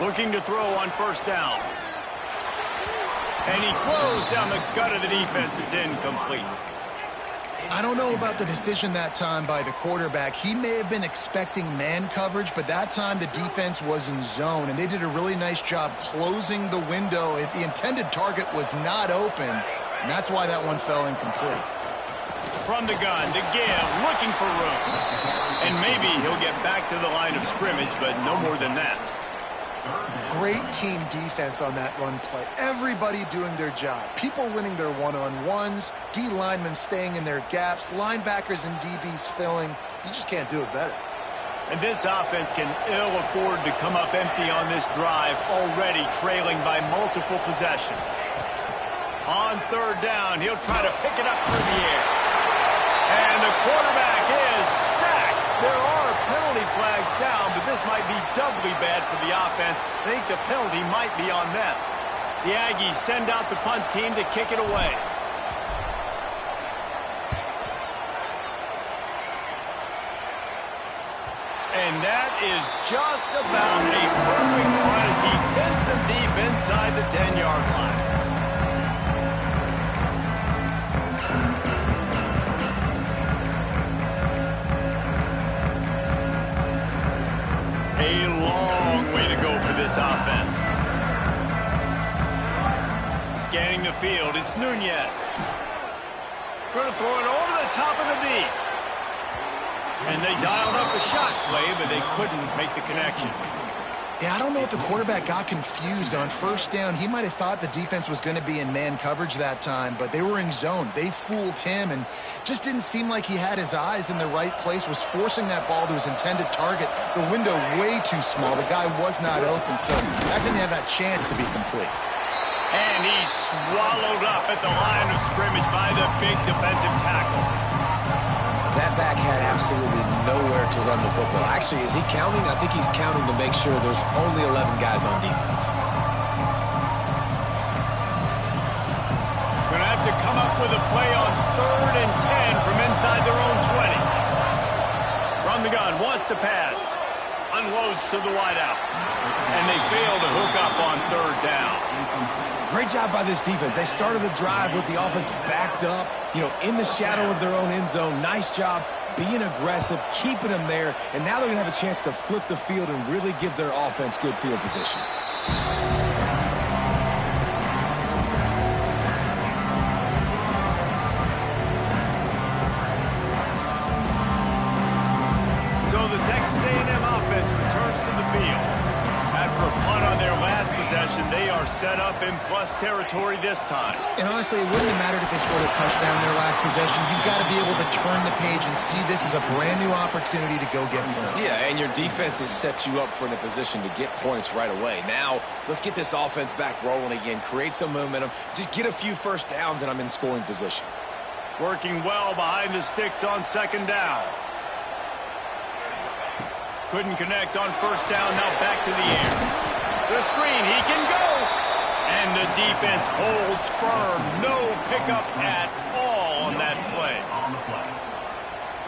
Looking to throw on 1st down. And he throws down the gut of the defense. It's incomplete. I don't know about the decision that time by the quarterback. He may have been expecting man coverage, but that time the defense was in zone, and they did a really nice job closing the window. The intended target was not open, and that's why that one fell incomplete. From the gun to give, looking for room. And maybe he'll get back to the line of scrimmage, but no more than that. Great team defense on that run play. Everybody doing their job. People winning their one-on-ones, D linemen staying in their gaps, linebackers and DBs filling. You just can't do it better. And this offense can ill afford to come up empty on this drive, already trailing by multiple possessions. On third down, he'll try to pick it up through the air. And the quarterback is sacked. There are penalty flags down, but this might be doubly bad for the offense. I think the penalty might be on them. The Aggies send out the punt team to kick it away. And that is just about a perfect punt as he pins them deep inside the 10-yard line. A long way to go for this offense. Scanning the field, it's Nunez. Going to throw it over the top of the knee. And they dialed up a shot play, but they couldn't make the connection. Yeah, I don't know if the quarterback got confused on first down. He might have thought the defense was going to be in man coverage that time, but they were in zone. They fooled him and just didn't seem like he had his eyes in the right place, was forcing that ball to his intended target. The window way too small. The guy was not open, so that didn't have that chance to be complete. And he's swallowed up at the line of scrimmage by the big defensive tackle. That back had absolutely nowhere to run the football. Actually, is he counting? I think he's counting to make sure there's only 11 guys on defense. Going to have to come up with a play on 3rd and 10 from inside their own 20. From the gun, wants to pass. Unloads to the wideout. And they fail to hook up on 3rd down. Great job by this defense. They started the drive with the offense backed up, in the shadow of their own end zone. Nice job being aggressive, keeping them there, and now they're going to have a chance to flip the field and really give their offense good field position. So the Texas A&M offense returns to the field. After a punt on their last possession, they are set up in plus territory this time. And honestly, it wouldn't have mattered if they scored a touchdown in their last possession. You've got to be able to turn the page and see this as a brand new opportunity to go get points. Yeah, and your defense has set you up for in a position to get points right away. Now, let's get this offense back rolling again, create some momentum, just get a few first downs, and I'm in scoring position. Working well behind the sticks on 2nd down. Couldn't connect on 1st down, now back to the air. The screen, he can go! And the defense holds firm. No pickup at all on that play.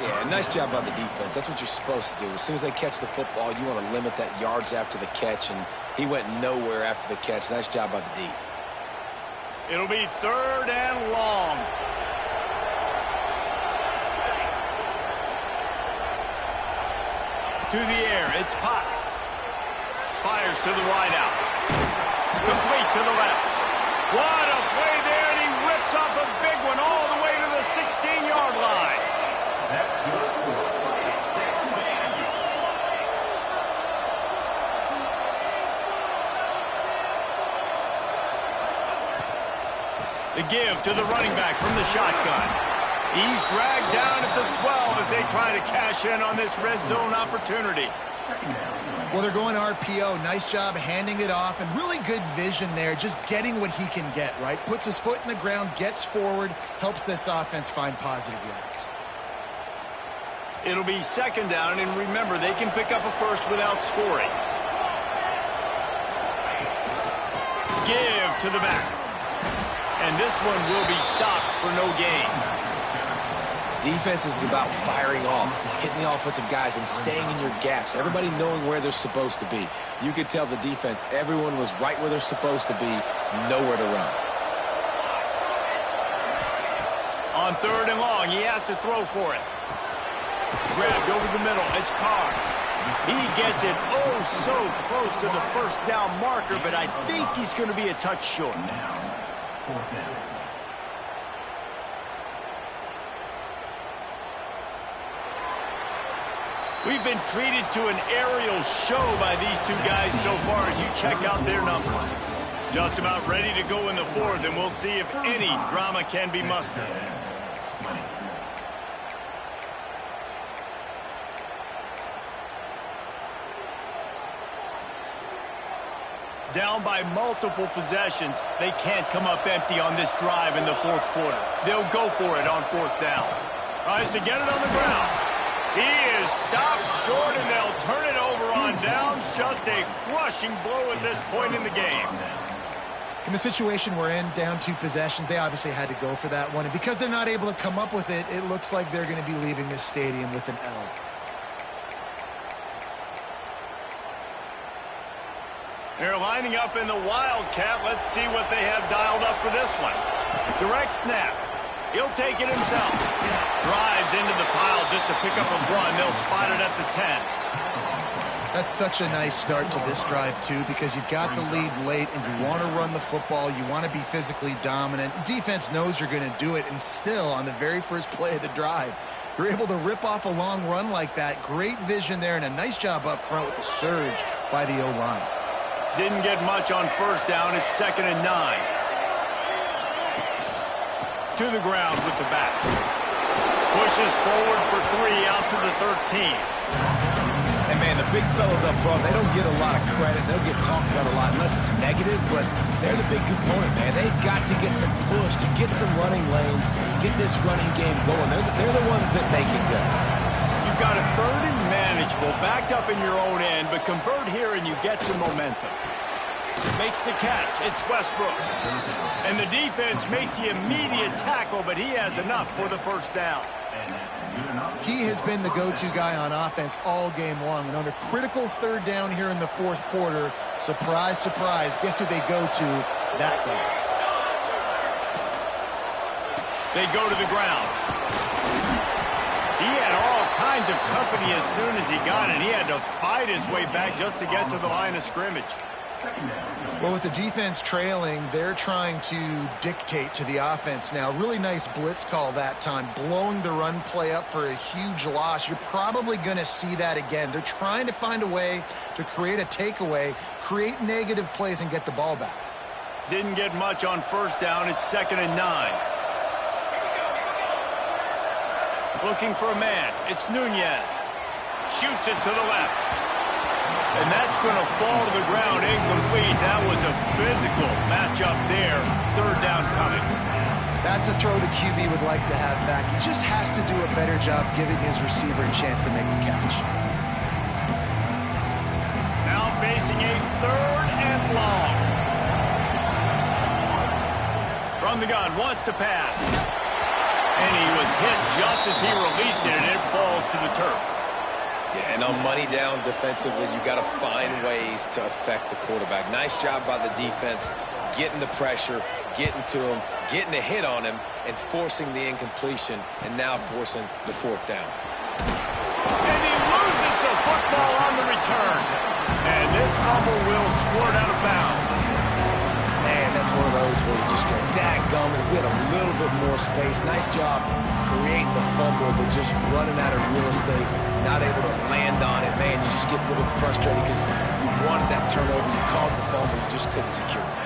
Yeah, nice job by the defense. That's what you're supposed to do. As soon as they catch the football, you want to limit that yards after the catch, and he went nowhere after the catch. Nice job by the D. It'll be 3rd and long. To the air, it's Potts. Fires to the wideout. Complete to the left. What a play there, and he rips off a big one all the way to the 16-yard line. The give to the running back from the shotgun. He's dragged down at the 12 as they try to cash in on this red zone opportunity. Well, they're going RPO. Nice job handing it off, and really good vision there, just getting what he can get, right? Puts his foot in the ground, gets forward, helps this offense find positive yards. It'll be 2nd down, and remember, they can pick up a first without scoring. Give to the back. And this one will be stopped for no gain. Defense is about firing off, hitting the offensive guys, and staying in your gaps. Everybody knowing where they're supposed to be. You could tell the defense, everyone was right where they're supposed to be, nowhere to run. On 3rd and long, he has to throw for it. Grabbed over the middle, it's Carr. He gets it so close to the 1st down marker, but I think he's going to be a touch short. Now, 4th down. We've been treated to an aerial show by these two guys so far as you check out their numbers. Just about ready to go in the 4th, and we'll see if any drama can be mustered. Down by multiple possessions, they can't come up empty on this drive in the fourth quarter. They'll go for it on fourth down. Tries to get it on the ground. He is stopped short, and they'll turn it over on downs. Just a crushing blow at this point in the game. In the situation we're in, down 2 possessions, they obviously had to go for that one. And because they're not able to come up with it, it looks like they're going to be leaving this stadium with an L. They're lining up in the Wildcat. Let's see what they have dialed up for this one. Direct snap. He'll take it himself. Drives into the pile just to pick up a run. They'll spot it at the 10. That's such a nice start to this drive, too, because you've got the lead late and you want to run the football. You want to be physically dominant. Defense knows you're going to do it, and still, on the very first play of the drive, you're able to rip off a long run like that. Great vision there, and a nice job up front with the surge by the O-line. Didn't get much on first down. It's 2nd and 9. To the ground with the back. Pushes forward for 3 out to the 13. And, man, the big fellas up front, they don't get a lot of credit. They'll get talked about a lot unless it's negative, but they're the big component, man. They've got to get some push, to get some running lanes, get this running game going. They're the ones that make it go. You've got a 3rd and manageable, backed up in your own end, but convert here and you get some momentum. Makes the catch. It's Westbrook. And the defense makes the immediate tackle, but he has enough for the first down. He has been the go-to guy on offense all game long. And on a critical 3rd down here in the fourth quarter, surprise, surprise, guess who they go to? That guy. They go to the ground. He had all kinds of company as soon as he got it. He had to fight his way back just to get to the line of scrimmage. Well, with the defense trailing, they're trying to dictate to the offense now. Really nice blitz call that time, blowing the run play up for a huge loss. You're probably going to see that again. They're trying to find a way to create a takeaway, create negative plays, and get the ball back. Didn't get much on first down. It's 2nd and 9. Looking for a man. It's Nunez. Shoots it to the left. And that's going to fall to the ground incomplete. That was a physical matchup there. 3rd down coming. That's a throw the QB would like to have back. He just has to do a better job giving his receiver a chance to make the catch. Now facing a 3rd and long. From the gun, wants to pass. And he was hit just as he released it, and it falls to the turf. Yeah, and on money down defensively, you got to find ways to affect the quarterback. Nice job by the defense, getting the pressure, getting to him, getting a hit on him, and forcing the incompletion, and now forcing the 4th down. And he loses the football on the return. And this fumble will squirt out of bounds. Man, that's one of those where you just go, dadgummit, if we had a little bit more space. Nice job creating the fumble, but just running out of real estate, not able to land on it. Man, you just get a little bit frustrated because you wanted that turnover. You caused the fumble, you just couldn't secure it.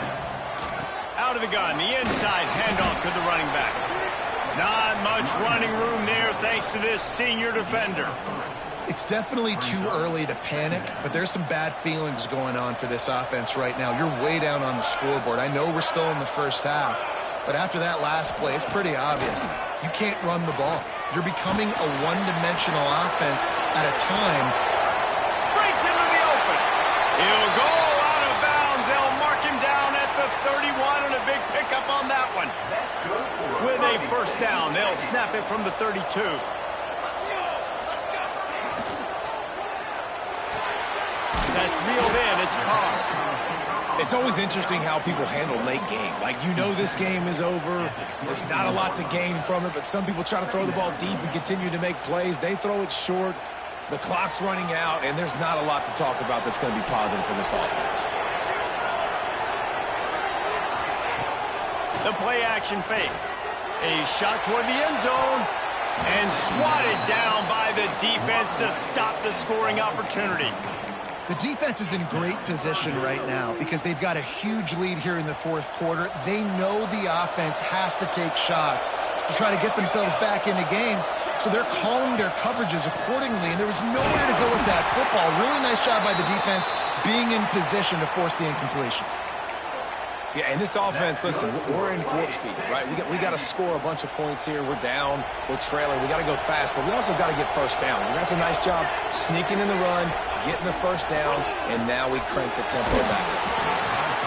Out of the gun, the inside handoff to the running back. Not much running room there thanks to this senior defender. It's definitely too early to panic, but there's some bad feelings going on for this offense right now. You're way down on the scoreboard. I know we're still in the first half, but after that last play, it's pretty obvious. You can't run the ball. You're becoming a one-dimensional offense at a time. Breaks into the open. He'll go out of bounds. They'll mark him down at the 31, and a big pickup on that one. With a first down, they'll snap it from the 32. That's reeled in. It's Carr. It's always interesting how people handle late game. Like, you know this game is over. There's not a lot to gain from it, but some people try to throw the ball deep and continue to make plays. They throw it short. The clock's running out, and there's not a lot to talk about that's going to be positive for this offense. The play-action fake. A shot toward the end zone. And swatted down by the defense to stop the scoring opportunity. The defense is in great position right now because they've got a huge lead here in the fourth quarter. They know the offense has to take shots to try to get themselves back in the game. So they're calling their coverages accordingly, and there was nowhere to go with that football. Really nice job by the defense being in position to force the incompletion. Yeah, and this offense, listen, we're in warp speed, right? We got to score a bunch of points here. We're down, we're trailing. We got to go fast, but we also got to get first downs. And that's a nice job sneaking in the run, getting the first down, and now we crank the tempo back up.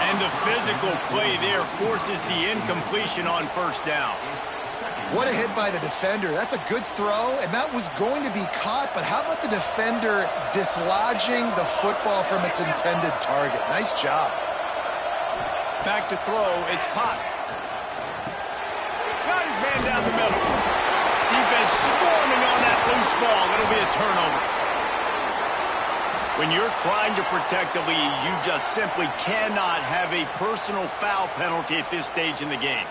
And the physical play there forces the incompletion on first down. What a hit by the defender. That's a good throw, and that was going to be caught, but how about the defender dislodging the football from its intended target? Nice job. Back to throw, it's Potts. Got his man down the middle. Defense swarming on that loose ball. It'll be a turnover. When you're trying to protect the lead, you just simply cannot have a personal foul penalty at this stage in the game.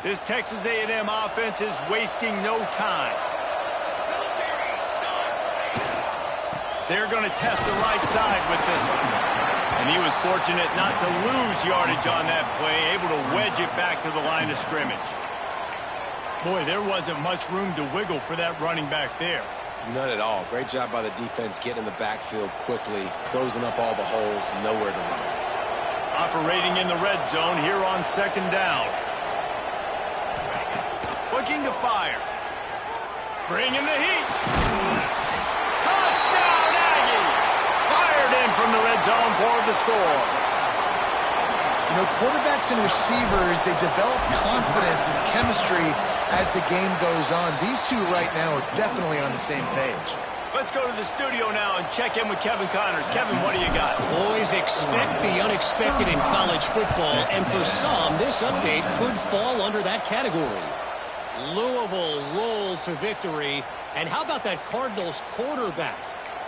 This Texas A&M offense is wasting no time. They're going to test the right side with this one. And he was fortunate not to lose yardage on that play, able to wedge it back to the line of scrimmage. Boy, there wasn't much room to wiggle for that running back there. None at all. Great job by the defense getting in the backfield quickly, closing up all the holes, nowhere to run. Operating in the red zone here on second down. Looking to fire. Bringing the heat. Touchdown, Aggie! Fired in from the red zone for the score. You know, quarterbacks and receivers, they develop confidence and chemistry as the game goes on. These two right now are definitely on the same page. Let's go to the studio now and check in with Kevin Connors. Kevin, what do you got? Always expect the unexpected in college football, and for some, this update could fall under that category. Louisville rolled to victory. And how about that Cardinals quarterback?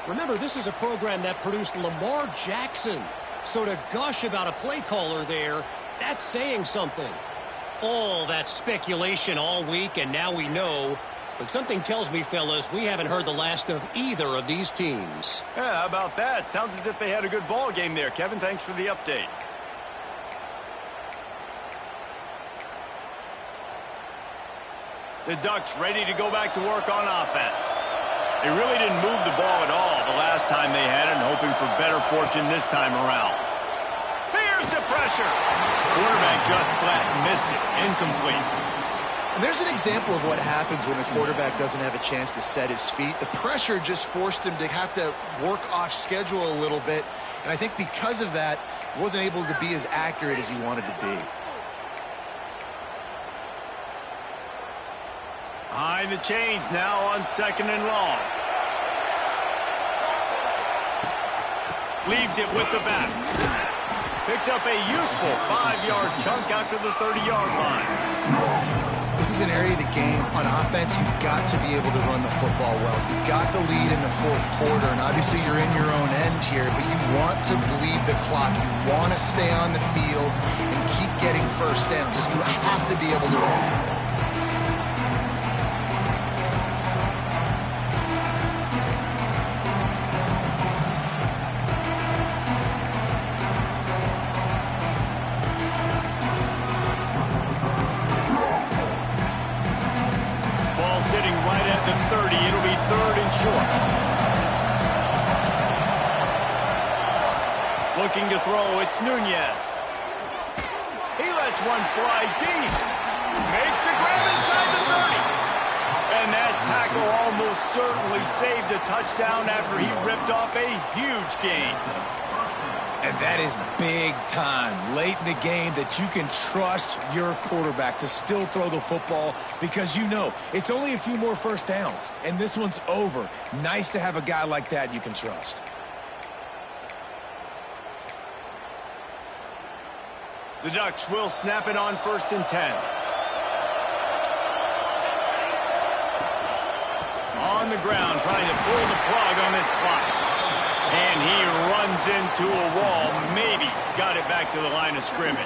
Remember, this is a program that produced Lamar Jackson. So to gush about a play caller there, that's saying something. All that speculation all week, and now we know. But something tells me, fellas, we haven't heard the last of either of these teams. Yeah, how about that? Sounds as if they had a good ball game there. Kevin, thanks for the update. The Ducks ready to go back to work on offense. They really didn't move the ball at all the last time they had it, and hoping for better fortune this time around. Here's the pressure. Quarterback just flat missed it. Incomplete. And there's an example of what happens when the quarterback doesn't have a chance to set his feet. The pressure just forced him to have to work off schedule a little bit. And I think because of that, he wasn't able to be as accurate as he wanted to be. Behind the chains now on second and long. Leaves it with the back. Picks up a useful 5-yard chunk out to the 30-yard line. This is an area of the game on offense you've got to be able to run the football well. You've got the lead in the fourth quarter, and obviously you're in your own end here, but you want to bleed the clock. You want to stay on the field and keep getting first down, so you have to be able to run. Sitting right at the 30. It'll be third and short. Looking to throw, it's Nunez. He lets one fly deep. Makes the grab inside the 30. And that tackle almost certainly saved a touchdown after he ripped off a huge gain. And that is big time, late in the game, that you can trust your quarterback to still throw the football because you know it's only a few more first downs, and this one's over. Nice to have a guy like that you can trust. The Ducks will snap it on 1st and 10. On the ground, trying to pull the plug on this clock. And he runs into a wall. Maybe got it back to the line of scrimmage.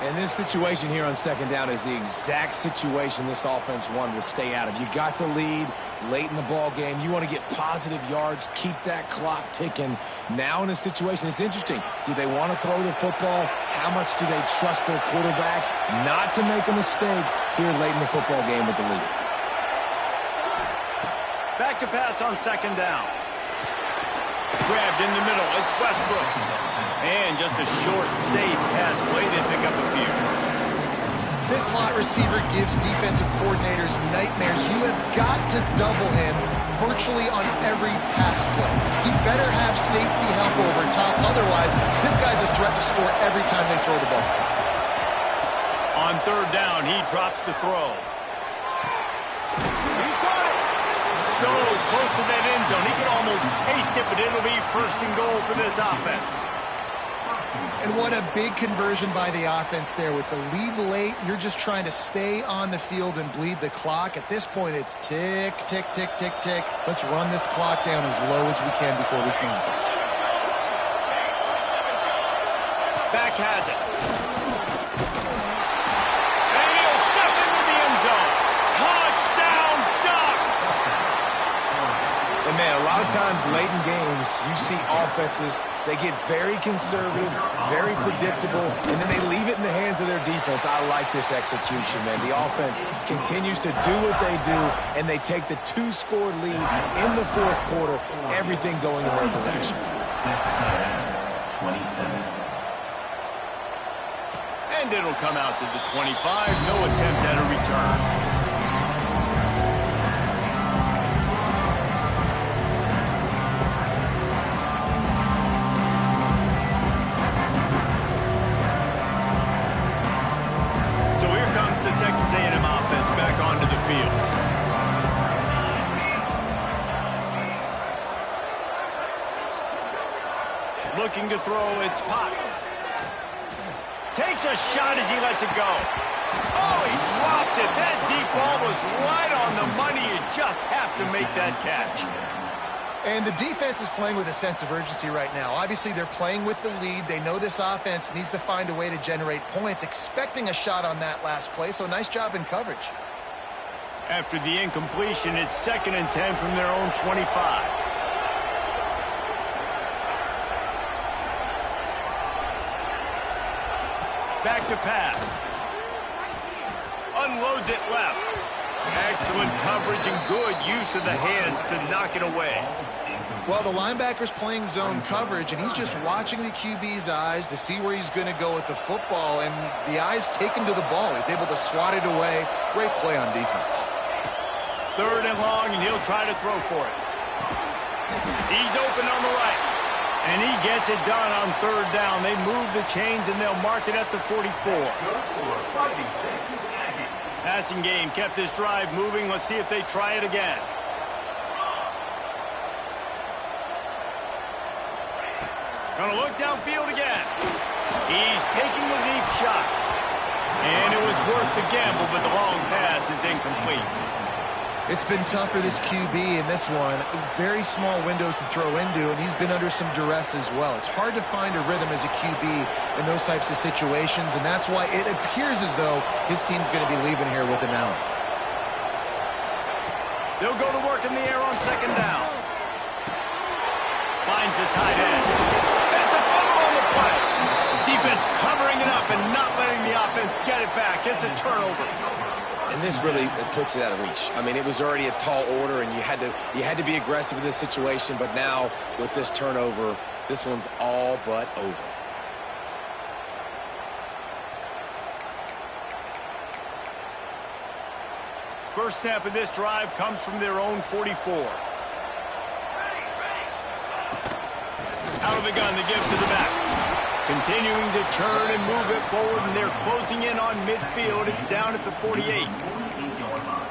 And this situation here on second down is the exact situation this offense wanted to stay out of. You got the lead late in the ball game. You want to get positive yards, keep that clock ticking. Now in a situation, it's interesting. Do they want to throw the football? How much do they trust their quarterback not to make a mistake here late in the football game with the lead? Back to pass on second down. Grabbed in the middle. It's Westbrook. And just a short, safe pass play. They pick up a few. This slot receiver gives defensive coordinators nightmares. You have got to double him virtually on every pass play. He better have safety help over top. Otherwise, this guy's a threat to score every time they throw the ball. On third down, he drops to throw. He got it. So close to that end zone. He could almost taste it, but it'll be first and goal for this offense. And what a big conversion by the offense there. With the lead late, you're just trying to stay on the field and bleed the clock. At this point, it's tick, tick, tick, tick, tick. Let's run this clock down as low as we can before we snap it. Back has it. And he'll step into the end zone. Touchdown, Ducks! And man, a lot of times late in games, you see offenses, they get very conservative, very predictable, and then they leave it in the hands of their defense. I like this execution, man. The offense continues to do what they do, and they take the 2-score lead in the fourth quarter, everything going in their direction. 27. And it'll come out to the 25. No attempt at a return. The Texas A&M offense back onto the field. Looking to throw, it's Potts. Takes a shot as he lets it go. Oh, he dropped it. That deep ball was right on the money. You just have to make that catch. And the defense is playing with a sense of urgency right now. Obviously, they're playing with the lead. They know this offense needs to find a way to generate points, expecting a shot on that last play, so nice job in coverage. After the incompletion, it's 2nd and 10 from their own 25. Back to pass. Unloads it left. Excellent coverage and good use of the hands to knock it away. Well, the linebacker's playing zone coverage, and he's just watching the QB's eyes to see where he's going to go with the football, and the eyes take him to the ball. He's able to swat it away. Great play on defense. 3rd and long, and he'll try to throw for it. He's open on the right, and he gets it done on 3rd down. They move the chains, and they'll mark it at the 44. Passing game kept this drive moving. Let's see if they try it again. Gonna look downfield again. He's taking the deep shot. And it was worth the gamble, but the long pass is incomplete. It's been tough for this QB in this one. Very small windows to throw into, and he's been under some duress as well. It's hard to find a rhythm as a QB in those types of situations, and that's why it appears as though his team's going to be leaving here with an out. They'll go to work in the air on 2nd down. Finds the tight end. That's a fumble on the play. Defense covering it up and not letting the offense get it back. It's a turnover. And this really puts it out of reach. I mean, it was already a tall order, and you had to be aggressive in this situation. But now, with this turnover, this one's all but over. First snap of this drive comes from their own 44. Out of the gun, they give to the back. Continuing to turn and move it forward, and they're closing in on midfield. It's down at the 48.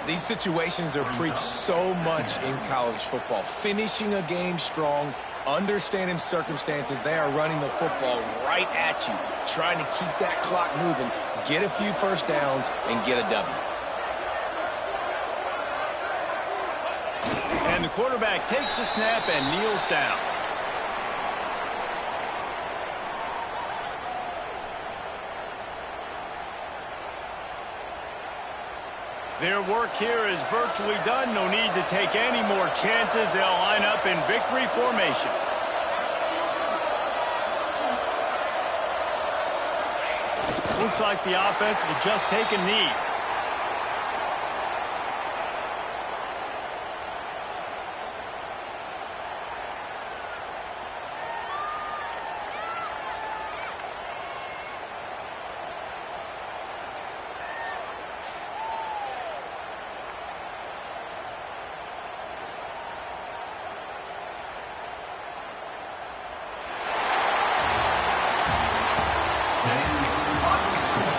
These situations are preached so much in college football. Finishing a game strong, understanding circumstances. They are running the football right at you, trying to keep that clock moving, get a few first downs, and get a W. And the quarterback takes the snap and kneels down. Their work here is virtually done. No need to take any more chances. They'll line up in victory formation. Looks like the offense will just take a knee.